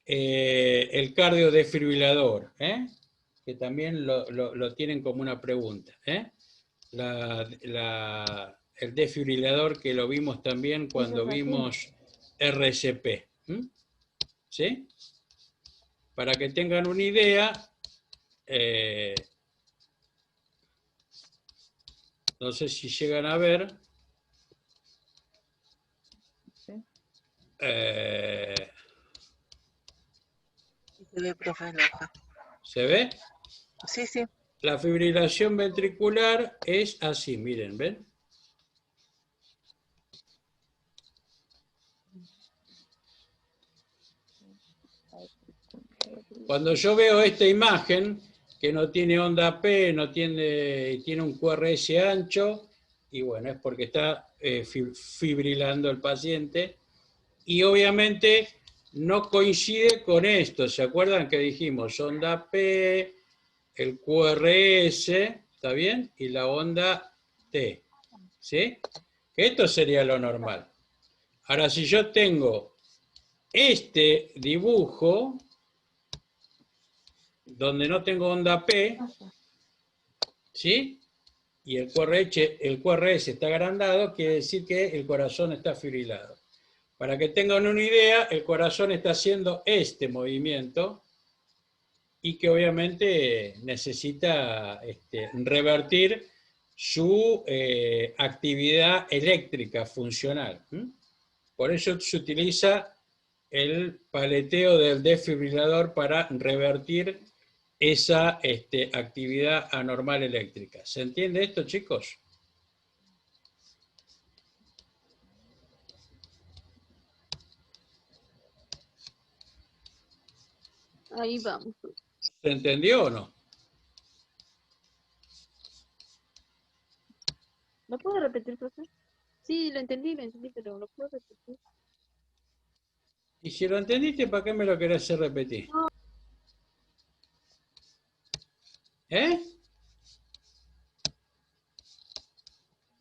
el cardiodesfibrilador, que también lo tienen como una pregunta. El desfibrilador, que lo vimos también cuando vimos RCP. ¿Sí? Para que tengan una idea, no sé si llegan a ver. Se ve, profe, en la hoja. ¿Se ve? Sí, sí. La fibrilación ventricular es así, miren, ¿ven? Cuando yo veo esta imagen, que no tiene onda P, tiene un QRS ancho, y bueno, es porque está fibrilando el paciente, y obviamente no coincide con esto. ¿Se acuerdan que dijimos onda P, el QRS, ¿está bien? Y la onda T, ¿sí? Que esto sería lo normal. Ahora, si yo tengo este dibujo, donde no tengo onda P, ¿sí? Y el QRS está agrandado, quiere decir que el corazón está fibrilado. Para que tengan una idea, el corazón está haciendo este movimiento, y que obviamente necesita revertir su actividad eléctrica funcional. Por eso se utiliza el paleteo del desfibrilador para revertir esa actividad anormal eléctrica. ¿Se entiende esto, chicos? Ahí vamos. ¿Se entendió o no? ¿Lo puedo repetir, profe? Sí, lo entendí, pero ¿lo puedo repetir? Y si lo entendiste, ¿para qué me lo querés hacer repetir? ¿Eh?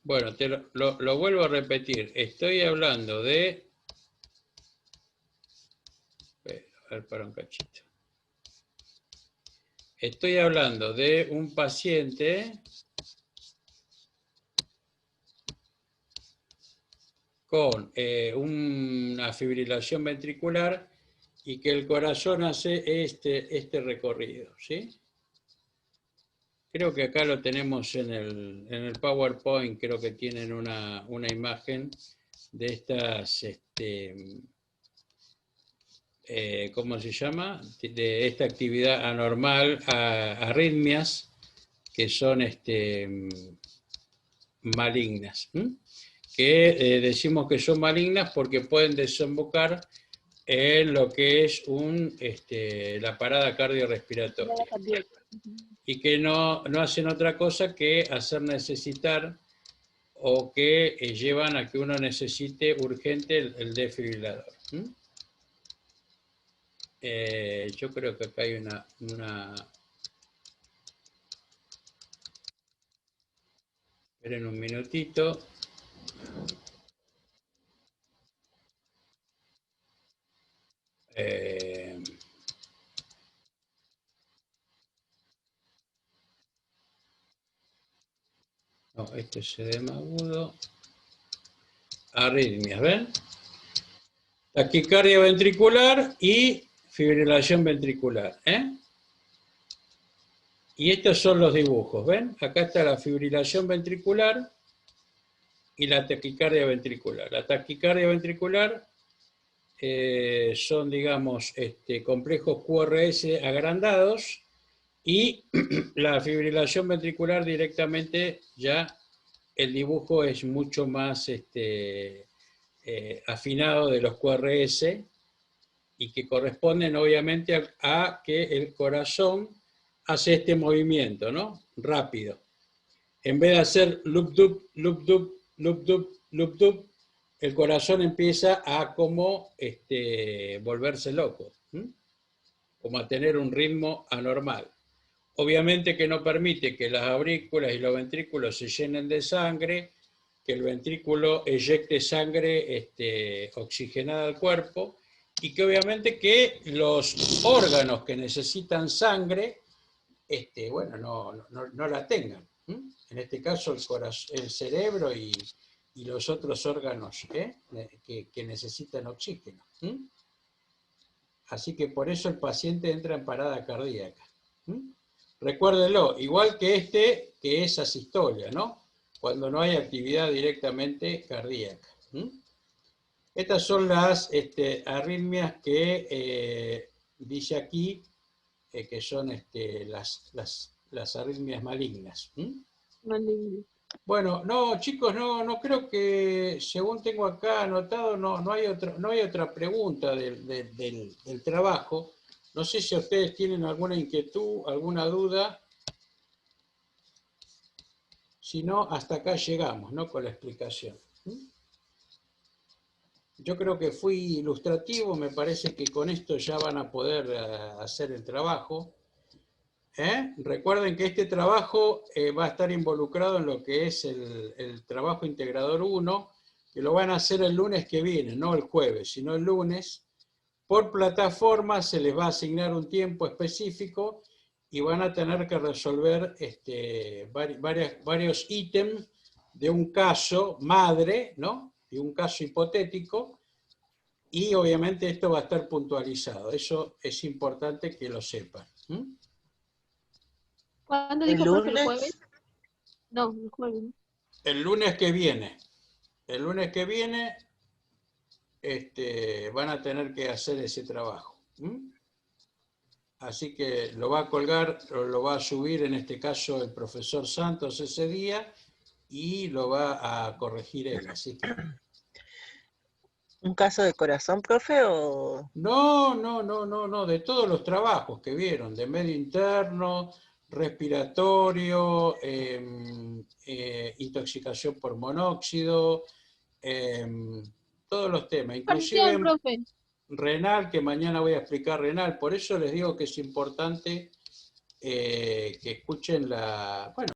Bueno, te lo vuelvo a repetir. Estoy hablando de... A ver, para un cachito. Estoy hablando de un paciente con una fibrilación ventricular y que el corazón hace este recorrido, ¿sí? Creo que acá lo tenemos en el PowerPoint, creo que tienen una imagen de estas, ¿cómo se llama? De esta actividad anormal, arritmias, que son malignas. Que decimos que son malignas porque pueden desembocar en lo que es la parada cardiorrespiratoria. Y que no hacen otra cosa que hacer necesitar o que llevan a que uno necesite urgente el desfibrilador. Yo creo que acá hay una... Esperen un minutito. No, este es edema agudo. Arritmias, ¿ven? Taquicardia ventricular y fibrilación ventricular, Y estos son los dibujos, ¿ven? Acá está la fibrilación ventricular y la taquicardia ventricular. La taquicardia ventricular son, digamos, complejos QRS agrandados, y la fibrilación ventricular directamente ya el dibujo es mucho más afinado de los QRS y que corresponden obviamente a que el corazón hace este movimiento, ¿no? Rápido. En vez de hacer loop-dup, loop-dup, loop-dup, loop-dup, el corazón empieza a como volverse loco, como a tener un ritmo anormal. Obviamente que no permite que las aurículas y los ventrículos se llenen de sangre, que el ventrículo eyecte sangre oxigenada al cuerpo, y que obviamente que los órganos que necesitan sangre, bueno, no la tengan. En este caso el cerebro y los otros órganos que necesitan oxígeno. Así que por eso el paciente entra en parada cardíaca. Recuérdenlo, igual que que es asistolia, ¿no? Cuando no hay actividad directamente cardíaca. Estas son las arritmias que dice aquí, que son las arritmias malignas. Maligno. Bueno, no, chicos, no creo que, según tengo acá anotado, no hay otra pregunta del trabajo. No sé si ustedes tienen alguna inquietud, alguna duda. Si no, hasta acá llegamos, ¿no? Con la explicación. Yo creo que fui ilustrativo, me parece que con esto ya van a poder hacer el trabajo. Recuerden que este trabajo va a estar involucrado en lo que es el trabajo integrador 1, que lo van a hacer el lunes que viene, no el jueves, sino el lunes. Por plataforma se les va a asignar un tiempo específico y van a tener que resolver varios ítems de un caso madre, ¿no? De un caso hipotético, y obviamente esto va a estar puntualizado. Eso es importante que lo sepan. ¿Cuándo ¿El dijo, profe, el lunes? jueves? No, el jueves. ¿No? El lunes que viene. El lunes que viene van a tener que hacer ese trabajo. ¿Mm? Así que lo va a colgar, o lo va a subir en este caso el profesor Santos ese día y lo va a corregir él. Así que... ¿Un caso de corazón, profe, o...? No, de todos los trabajos que vieron, de medio interno, respiratorio, intoxicación por monóxido, todos los temas, Parcial, inclusive profe. renal, que mañana voy a explicar renal, por eso les digo que es importante que escuchen bueno,